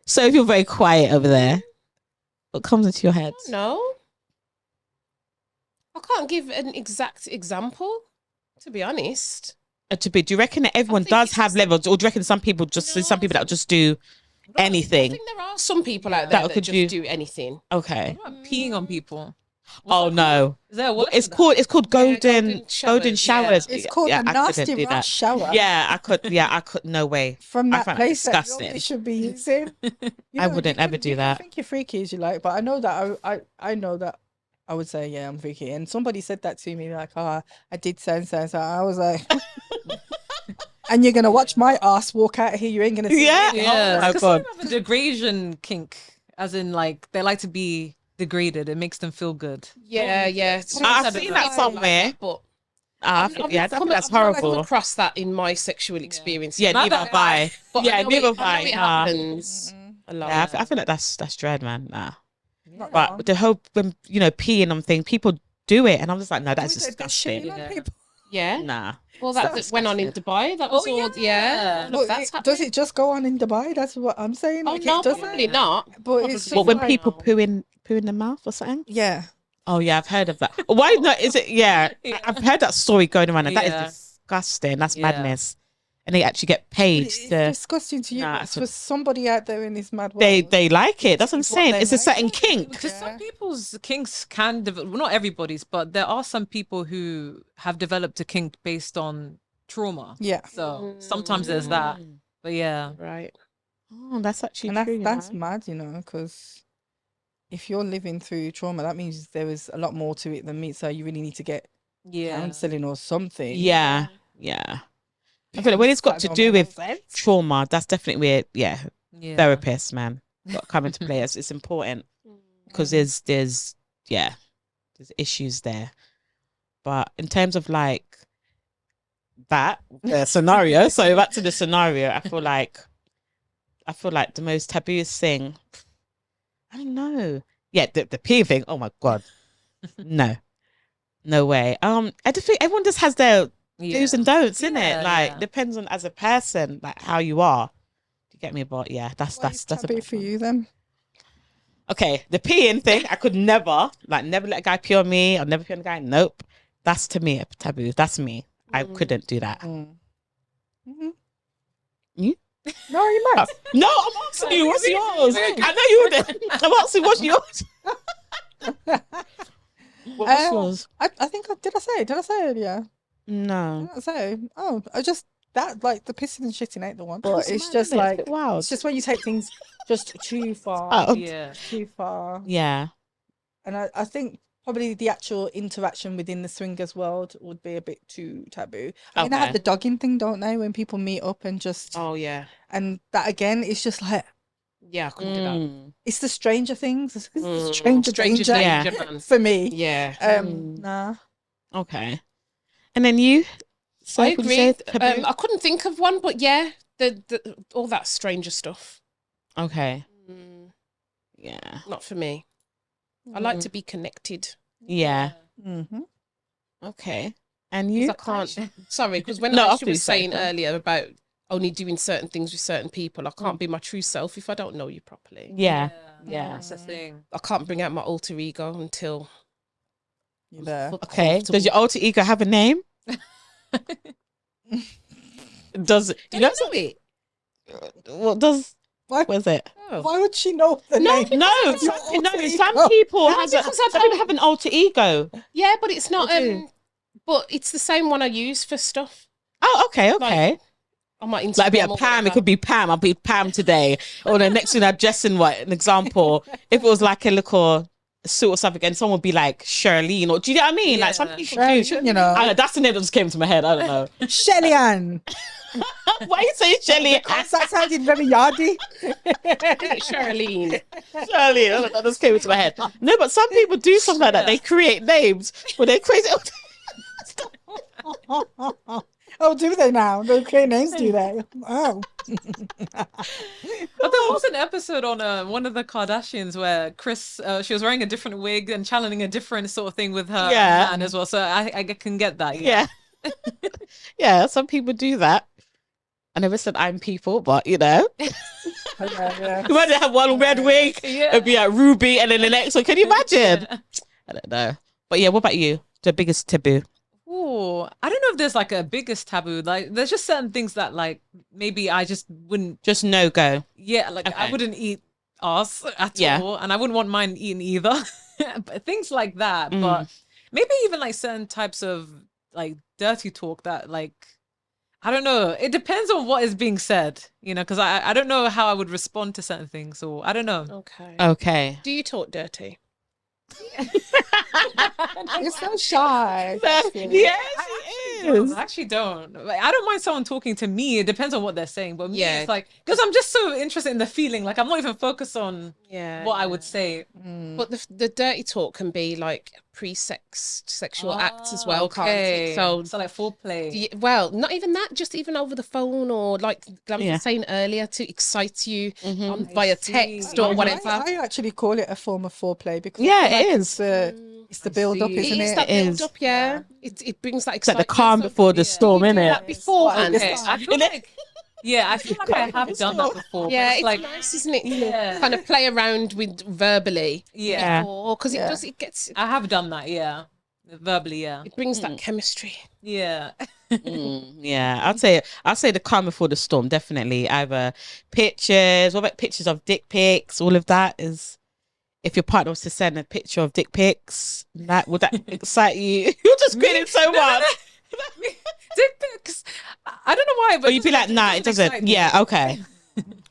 So if you're very quiet over there, what comes into your head? No. I can't give an exact example, to be honest. To be, do you reckon that everyone think does it's have just- levels, or do you reckon some people just No, some people that just do I anything? think there are some people out there That that could just do- do anything. Okay. What about peeing on people? Oh no. Is there a word It's for that? called golden golden showers. showers, It's called Yeah, a I nasty couldn't do rush that. shower. Yeah, I could. No way. From I that find that place that disgusting. you should be using. I wouldn't ever do that. I think you're freaky as you like, but I know that I know that I would say yeah I'm freaky. And somebody said that to me like, oh, I did so and so and so. I was like, and you're gonna watch my ass walk out of here. You ain't gonna see Yeah. me. Yeah. Oh my 'Cause God. some have a degradation kink, as in like they like to be degraded. It makes them feel good. Yeah, yeah. I've seen that somewhere. but I I've think that's not come horrible. across that in my sexual experience. Yeah, Not neither that have I. But Yeah, I know neither it, have I. know it Nah. happens a lot. Yeah, I feel like that's dread, man. Nah. Not But wrong. the whole when peeing on thing, people do it, and I'm just like, no, that's They're disgusting. shitting on Yeah. people. Yeah. Nah. Well, So that went on in disgusting. Dubai. That was Oh, all. Yeah. yeah. Look, But that's does happening. it just go on in Dubai? That's what I'm saying. Oh Like, no, it does probably it. not. But it's Probably just What when not. people poo in the mouth or something? yeah. Oh yeah, I've heard of that. Why not? Is it? Yeah, Yeah. I've heard that story going around, and that Yeah. is disgusting. That's Yeah. madness. And they actually get But paid it's to. disgusting to you. Nah, But it's it's a- for somebody out there in this mad world. They like it. That's what I'm It's what saying. they It's a like. certain kink. Because Yeah. some people's kinks can develop, well, not everybody's, but there are some people who have developed a kink based on trauma. Yeah. So sometimes there's that. But yeah. Right. Oh, that's actually And true. that's mad, because if you're living through trauma, that means there is a lot more to it than me. So you really need to get Yeah. counselling or something. Yeah. I feel like when it's got to That don't do make with no sense. trauma, that's definitely where Yeah. therapists, man, got to come into play. It's important because there's issues there. But in terms of like that scenario, so back to the scenario, I feel like the most taboo thing, I don't know. Yeah, the pee thing. Oh my god, no way. I just think everyone just has their do's and don'ts, innit? Yeah, Like yeah. depends on as a person, like how you are. Do you get me? But yeah, that's What is a taboo bad for one. you then? Okay, the peeing thing, I could never let a guy pee on me. I'll never pee on a guy. Nope. That's to me a taboo. That's me. I couldn't do that. Mm-hmm. You? No, you might. No, I'm asking you, what's yours? I know you wouldn't. I'm asking what's yours? What's yours? I think did I say? Did I say earlier? No. Did I say? Oh, I just that like the pissing and shitting ain't the one. But it's mad, just isn't it? It's a like bit wild. it's just when you take things just too far. Oh. Yeah. Too far. Yeah. And I think probably the actual interaction within the swingers world would be a bit too taboo. I mean, they Okay. have the dogging thing, don't they? When people meet up and just Oh yeah. and that again, it's just like Yeah, I couldn't do that. Mm. it's the stranger things, it's the Mm. stranger Stranger danger danger, man. for me. Yeah. Nah. Okay. And then you? So I would you agree. say taboo? I couldn't think of one, but yeah, the all that stranger stuff. Okay. Mm, Yeah. not for me. I like to be connected. Yeah. Mm-hmm. Okay. And 'Cause you? I can't. Sorry, because when No, Aisha after you was say saying that. earlier about only doing certain things with certain people, I can't be my true self if I don't know you properly. Yeah. That's the thing. I can't bring out my alter ego until You're there. Okay. Does your alter ego have a name? Does it? Do You know, know it? what does? Why? What is it? Oh. Why would she know the name? No, Your some alter some ego. people No, have because I some people have an alter ego. Yeah, but it's not. What do you- But it's the same one I use for stuff. Oh, okay, okay. Like, on my Instagram. Like be a or Pam, it whatever. could be Pam. I'll be Pam today. Or the next thing I'm dressing what an example. If it was like a little suit or something, and someone would be like Charlene, or do you know what I mean? Like some Yeah. people Right, do. you know. I don't know, that's the name that just came to my head. I don't know. Shelly Ann. Why you say Shelly? Because that sounded very yardy. Charlene. Shirley, I don't know, that just came into my head. No, but some people do something like that. They create names for their crazy. Oh, do they now? They create names, do they? Oh. But there was an episode on one of the Kardashians where Chris, she was wearing a different wig and channeling a different sort of thing with her Yeah. man as well. So I can get that. Yeah. Yeah, some people do that. I never said I'm people, but you know. Yeah. You might have one red wig, Yeah. it'd be like Ruby, and then the next one. Can you imagine? I don't know. But yeah, what about you? The biggest taboo? Ooh, I don't know if there's like a biggest taboo. Like, there's just certain things that like maybe I just wouldn't. Just no go. Yeah, like I Okay. wouldn't eat ass at Yeah. all, and I wouldn't want mine eaten either. But things like that. Mm. But maybe even like certain types of like dirty talk that like I don't know. It depends on what is being said, because I don't know how I would respond to certain things, or I don't know. Okay. Okay. Do you talk dirty? You're so shy. Yes, it is. I actually don't. Like, I don't mind someone talking to me. It depends on what they're saying. But me, Yeah. it's like, because I'm just so interested in the feeling. Like, I'm not even focused on Yeah. what I would say. Mm. But the dirty talk can be like pre-sex sexual acts as well, can't okay. it? So like foreplay. well, not even that, just even over the phone, or like Glam was saying earlier, to excite you via text or whatever. I actually call it a form of foreplay because it's the build up, isn't it? It's that build up, It brings that It's like excitement. the calm before the storm, innit? That beforehand. I feel like I feel like I have done that before. Yeah, it's like nice, isn't it? Kind of play around with verbally. Yeah. Because it gets. I have done that. Yeah, verbally. Yeah, It brings that chemistry. yeah. Yeah, I'd say the calm before the storm, definitely. Either pictures, what about pictures of dick pics? All of that is, if your partner was to send a picture of dick pics, would that excite you? You're just grinning so much. Dick pics. I don't know why, but Or you'd be like, nah, it doesn't. excite me. Yeah, okay.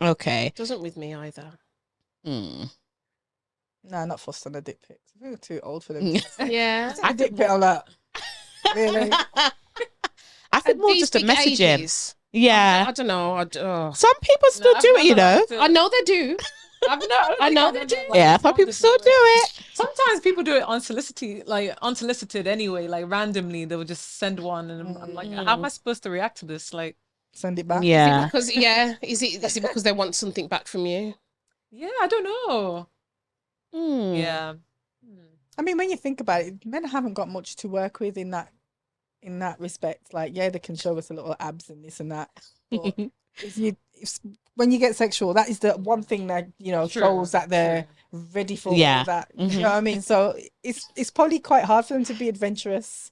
Okay. Doesn't with me either. Mm. No, not fussed on the dick pics. I think we're too old for them. Yeah. I dick pic, I'm like, really? I think more just a messaging. Ages, Yeah. I don't know. Some people still do it, you know. I know they do. I know they do. Yeah, some people still do it. Sometimes people do it unsolicited anyway, like randomly. They will just send one, and I'm like, how am I supposed to react to this? Like, Send it back. Yeah. Because is it because they want something back from you? yeah, I don't know. Mm. Yeah. I mean, when you think about it, men haven't got much to work with in that respect. Like, yeah, they can show us a little abs and this and that. But when you get sexual, that is the one thing that shows that they're ready for all that. You know what I mean? So it's probably quite hard for them to be adventurous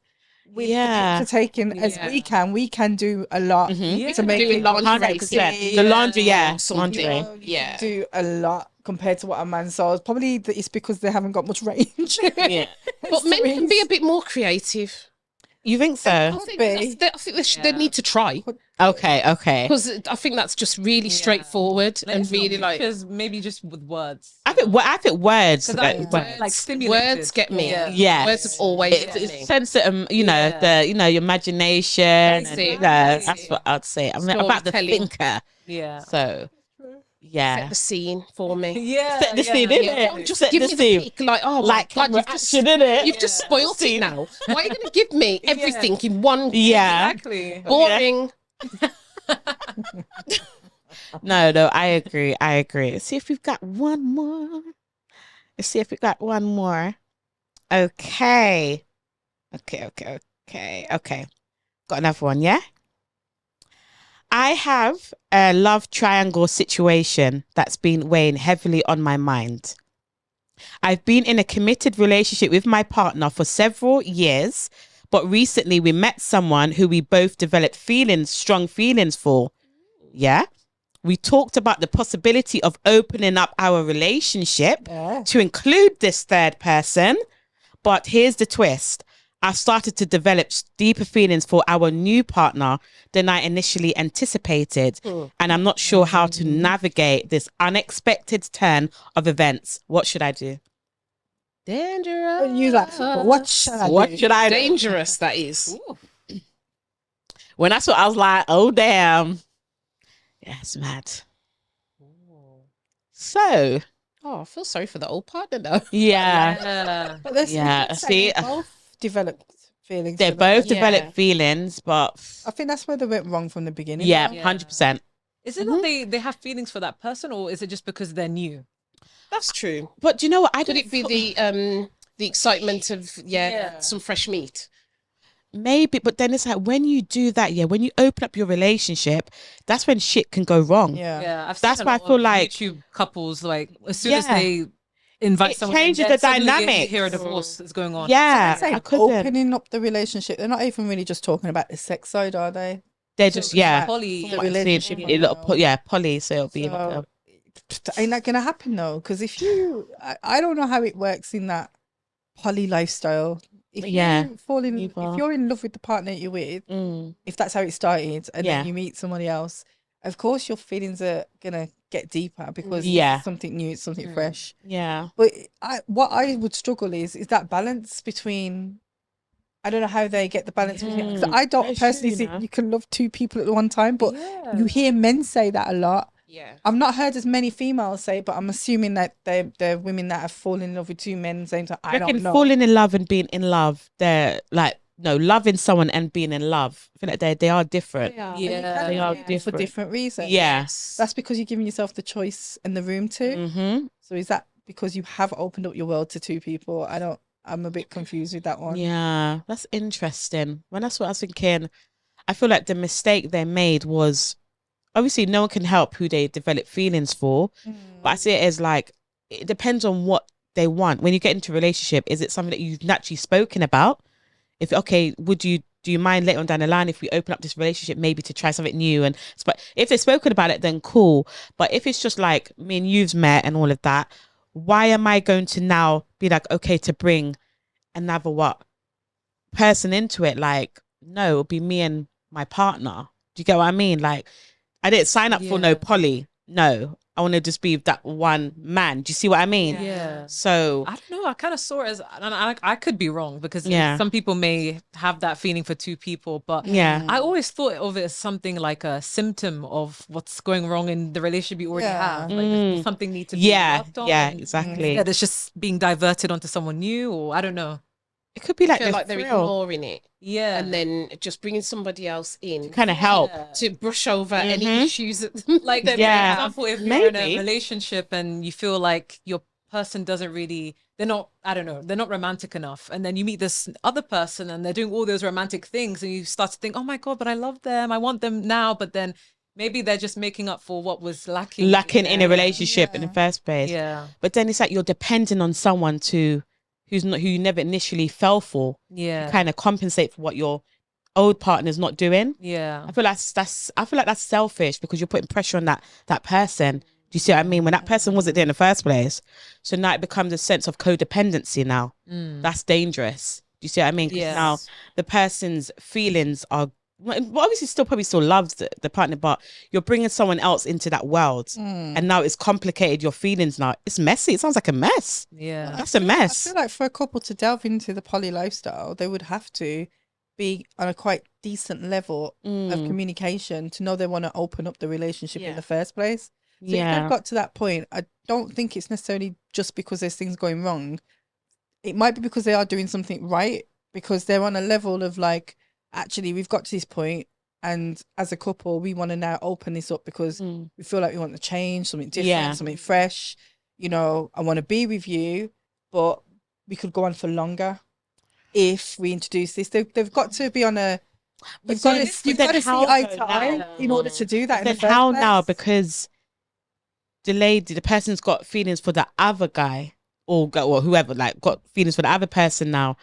with the picture taking as we can. We can do a lot to make it lingerie. The laundry, Something. laundry. Do a lot compared to what a man saws. Probably it's because they haven't got much range. Yeah. But men can be a bit more creative. You think so? I think they need to try, Okay. because I think that's just really straightforward and really like maybe just with words. I think words. Like stimulated. words get me. Yes. Words have always get me. It's sense that your imagination. That's it. That's what I'd say. I'm about the Storytelling. thinker. Yeah. So Set the scene for me. Yeah. set the scene, innit? Don't just Set give the me scene. the pic, like, oh Like my God, camera action, innit? you've just spoilt it now. Why are you going to give me everything in one? Yeah. Exactly. Boring. No, I agree. Let's see if we've got one more. Okay. Got another one, yeah? I have a love triangle situation that's been weighing heavily on my mind. I've been in a committed relationship with my partner for several years, but recently we met someone who we both developed strong feelings for. Yeah. We talked about the possibility of opening up our relationship to include this third person. But here's the twist. I started to develop deeper feelings for our new partner than I initially anticipated. And I'm not sure how to navigate this unexpected turn of events. What should I do? Dangerous. And you like, what should I do? Should I do? Dangerous, that is. When I saw it, I was like, oh, damn. Yeah, it's mad. So, I feel sorry for the old partner though. yeah. But there's See, they both developed feelings. they for both them. developed feelings, but I think that's where they went wrong from the beginning. yeah, 100%. Is it that they have feelings for that person, or is it just because they're new? That's true. But do you know what? Could it be the excitement of some fresh meat? Maybe, but then it's like when you do that, when you open up your relationship, that's when shit can go wrong. Yeah. I've seen That's a why I lot feel of like YouTube couples, like as soon as they invite It someone, changes in, the then suddenly dynamic. You hear a divorce is going on. Yeah, Say I couldn't. opening up the relationship. They're not even really just talking about the sex side, are they? They're just Poly. The relationship. poly, so it'll be So, ain't that gonna happen though? Because if I don't know how it works in that poly lifestyle. If if you're in love with the partner you're with, if that's how it started, and then you meet somebody else, of course your feelings are gonna get deeper because it's something new, it's something fresh. Yeah. But what I would struggle is that balance between. I don't know how they get the balance between. Because I don't personally think you can love two people at one time, but you hear men say that a lot. Yeah. I've not heard as many females say, but I'm assuming that they're women that have fallen in love with two men same time. I don't know. Falling in love and being in love, they're like, no, loving someone and being in love, I feel like they are different. They are. Yeah. They are for different. different reasons. Yeah. That's because you're giving yourself the choice and the room to. Mm-hmm. So is that because you have opened up your world to two people? I'm a bit confused with that one. Yeah, that's interesting. When that's what I was thinking, I feel like the mistake they made was, obviously no one can help who they develop feelings for, but I see it as like, it depends on what they want. When you get into a relationship, is it something that you've naturally spoken about? If, okay, do you mind later on down the line if we open up this relationship maybe to try something new? And but if they've spoken about it, then cool. But if it's just like me and you've met and all of that, why am I going to now be like, okay, to bring another person into it? Like, no, it'll be me and my partner. Do you get what I mean? Like, I didn't sign up for no poly. No, I want to just be that one man. Do you see what I mean? Yeah. So I don't know. I kind of saw it as, and I could be wrong because Yeah. some people may have that feeling for two people, but yeah, I always thought of it as something like a symptom of what's going wrong in the relationship you already Yeah. have. Like something needs to be yeah, worked on. yeah, and exactly. instead it's just being diverted onto someone new, or I don't know. It could be I like, feel like they're thrill ignoring it Yeah. and then just bringing somebody else in kind of help. Yeah. to brush over any Mhm. issues that Like, that for Yeah. example, if you're in a Maybe. relationship and you feel like your person doesn't really, they're not, I don't know, they're not romantic enough, and then you meet this other person and they're doing all those romantic things, and you start to think, oh my God, but I love them, I want them now, but then maybe they're just making up for what was lacking in a there. relationship in the Yeah. first place. Yeah, But then it's like you're depending on someone who you never initially fell for. yeah, Kind of compensate for what your old partner's not doing. yeah, I feel like that's selfish because you're putting pressure on that person. Do you see what I mean? When that person wasn't there in the first place, so now it becomes a sense of codependency. Now that's dangerous. Do you see what I mean? 'Cause Yes. now the person's feelings are, well, obviously probably still loves the partner, but you're bringing someone else into that world, and now it's complicated your feelings. Now it's messy. It sounds like a mess. yeah, That's a I mess. feel like for a couple to delve into the poly lifestyle, they would have to be on a quite decent level of communication to know they want to open up the relationship in the first place. So if Yeah. they've got to that point, I don't think it's necessarily just because there's things going wrong. It might be because they are doing something right, because they're on a level of like, actually, we've got to this point, and as a couple, we want to now open this up because we feel like we want to change something different, Yeah. something fresh. You know, I want to be with you, but we could go on for longer if we introduce this. They've got to be on a. You've got to see eye to eye in order to do that. In Then the first how place. now? Because the person's got feelings for the other guy or whoever, like got feelings for the other person now.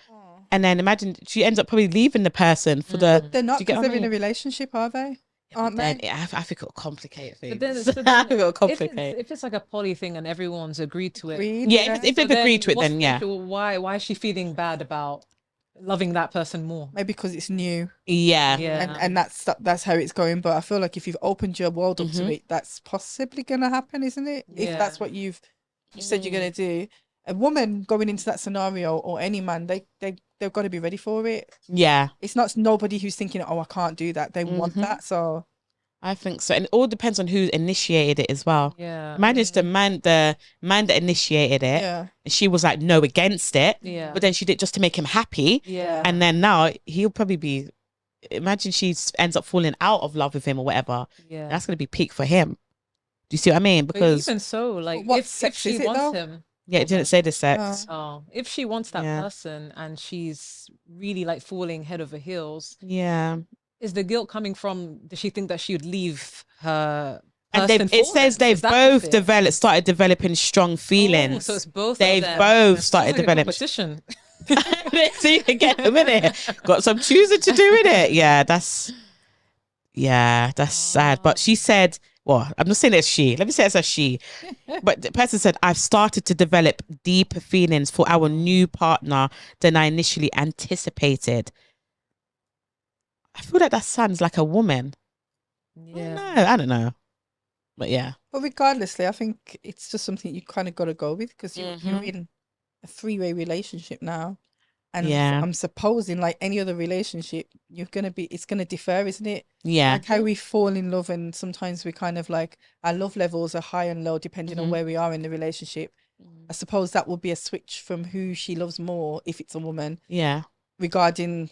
And then imagine she ends up probably leaving the person for the. They're not do you get because what I they're in a mean? relationship, are they? Aren't Then they? I think it'll complicate things. But then, I think it'll complicate. if it's like a poly thing and everyone's agreed to it, Agreed, Yeah, if so they've then agreed to it, what's then the yeah, issue? Why is she feeling bad about loving that person more? Maybe because it's new. yeah, Yeah, And that's how it's going. But I feel like if you've opened your world up to it, that's possibly gonna happen, isn't it? If Yeah. that's what you said you're gonna do. A woman going into that scenario, or any man, they've got to be ready for it. yeah. It's not nobody who's thinking, oh, I can't do that. They want that. So I think so, and it all depends on who initiated it as well. yeah, Imagine it's the man that initiated it, yeah, and she was like no against it, yeah, but then she did it just to make him happy, yeah. and then now he'll probably be. Imagine she ends up falling out of love with him or whatever. Yeah. That's gonna be peak for him. Do you see what I mean? But Because even so, like what if sex she is it, wants though? him, yeah, it didn't say the sex. if she wants that Yeah. person and she's really like falling head over heels, Yeah, is the guilt coming from? Does she think that she would leave her? and person it for says them? they've Is that the both fear? started developing strong Oh, feelings. so it's both. of They've them. both Sounds started like a developing. competition. So you can get them in it. Got some choosing to do with it. Yeah, that's sad. But she said, well, I'm not saying it's she. Let me say it's a she. But the person said, I've started to develop deeper feelings for our new partner than I initially anticipated. I feel like that sounds like a woman. Yeah. No, I don't know. But yeah. but regardlessly, I think it's just something you kind of got to go with because you're in a three-way relationship now, And Yeah. I'm supposing, like any other relationship, it's gonna differ, isn't it? Yeah. Like how we fall in love, and sometimes we kind of like our love levels are high and low depending on where we are in the relationship. I suppose that will be a switch from who she loves more, if it's a woman, Yeah. regarding,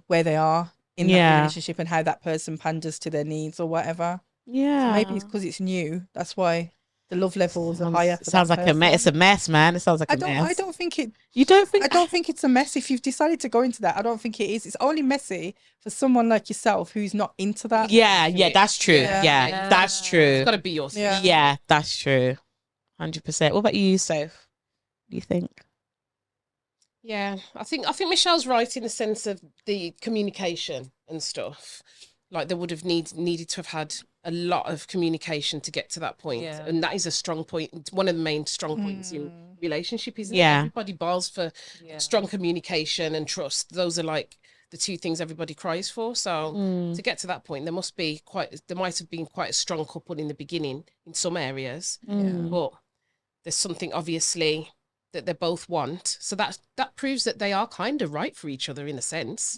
where they are in that Yeah. relationship and how that person panders to their needs or whatever. Yeah. So maybe it's because it's new. That's why the love levels are higher. For Sounds that like a mess. It's person. a mess, man. It sounds like a mess. I don't think it. You don't think? I don't think it's a mess. If you've decided to go into that, I don't think it is. It's only messy for someone like yourself who's not into that. Yeah. That's true. Yeah. Yeah, that's true. It's got to be your thing. Yeah. Yeah, that's true. 100%. What about you, Soph? What do you think? Yeah, I think Michelle's right in the sense of the communication and stuff. Like, they would have needed to have had a lot of communication to get to that point. Yeah. And that is a strong point. It's one of the main strong points in relationship, isn't Yeah. it? Everybody bars for strong communication and trust. Those are like the two things everybody cries for. So to get to that point, there might have been quite a strong couple in the beginning in some areas, but there's something obviously that they both want. So that proves that they are kind of right for each other in a sense,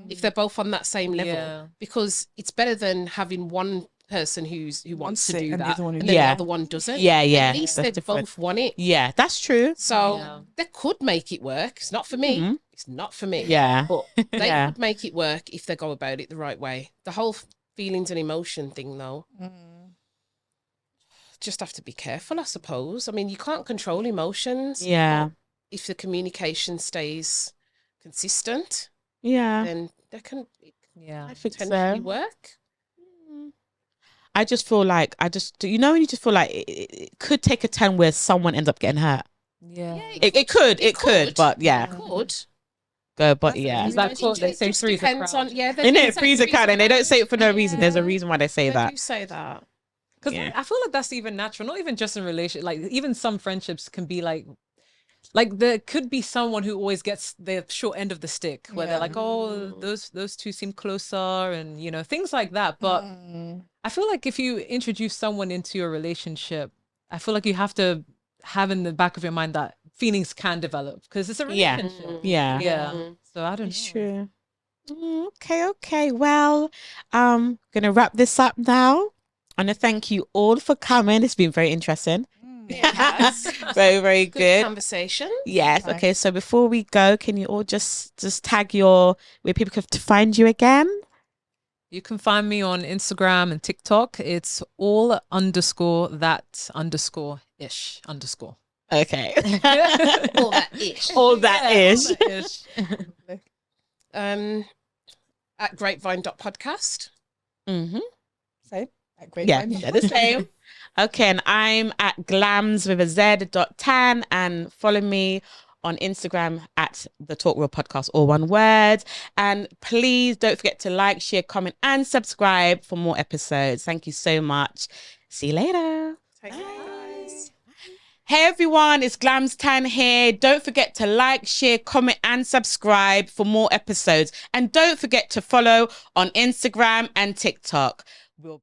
if they're both on that same level, because it's better than having one person who wants to it do and the that other one who and then the doesn't. other one doesn't. Yeah. At least That's they different. both want it. Yeah, that's true. So they could make it work. It's not for me. It's not for me. Yeah. But they Yeah. could make it work if they go about it the right way. The whole feelings and emotion thing, though, just have to be careful, I suppose. I mean, you can't control emotions. Yeah. But if the communication stays consistent, Yeah. then it can I think potentially so. work. I just feel like when you just feel like it could take a turn where someone ends up getting hurt. Yeah. It could, but yeah, It could. go, but yeah. Is that quote they say just three's a depends crowd? on, they In do it, say freeze a three's crowd, and they don't say it for no crowd. reason. There's a Yeah. reason why they say They that. do say that. Because Yeah. I feel like that's even natural, not even just in relation. Like, even some friendships can be like there could be someone who always gets the short end of the stick, where they're like, oh, those two seem closer, and things like that. But I feel like if you introduce someone into your relationship, I feel like you have to have in the back of your mind that feelings can develop, because it's a Yeah. relationship. Yeah. Yeah. So I don't It's know. true. Okay. Well, gonna wrap this up now. I want to thank you all for coming. It's been very interesting. Yes. Very, very Good good. conversation. Yes. Nice. Okay. So before we go, can you all just tag where people have to find you again? You can find me on Instagram and TikTok. It's all_that_ish_. Okay. All that ish. All that is. All that ish. At grapevine.podcast. Mm-hmm. Same. At Great Yeah, Time. they're the same. Okay, and I'm at glams with a Z.tan, and follow me on Instagram at the Talk Real Podcast, all one word. And please don't forget to like, share, comment, and subscribe for more episodes. Thank you so much. See you later. Take care, guys. Hey everyone, it's Glams Tan here. Don't forget to like, share, comment, and subscribe for more episodes. And don't forget to follow on Instagram and TikTok. We'll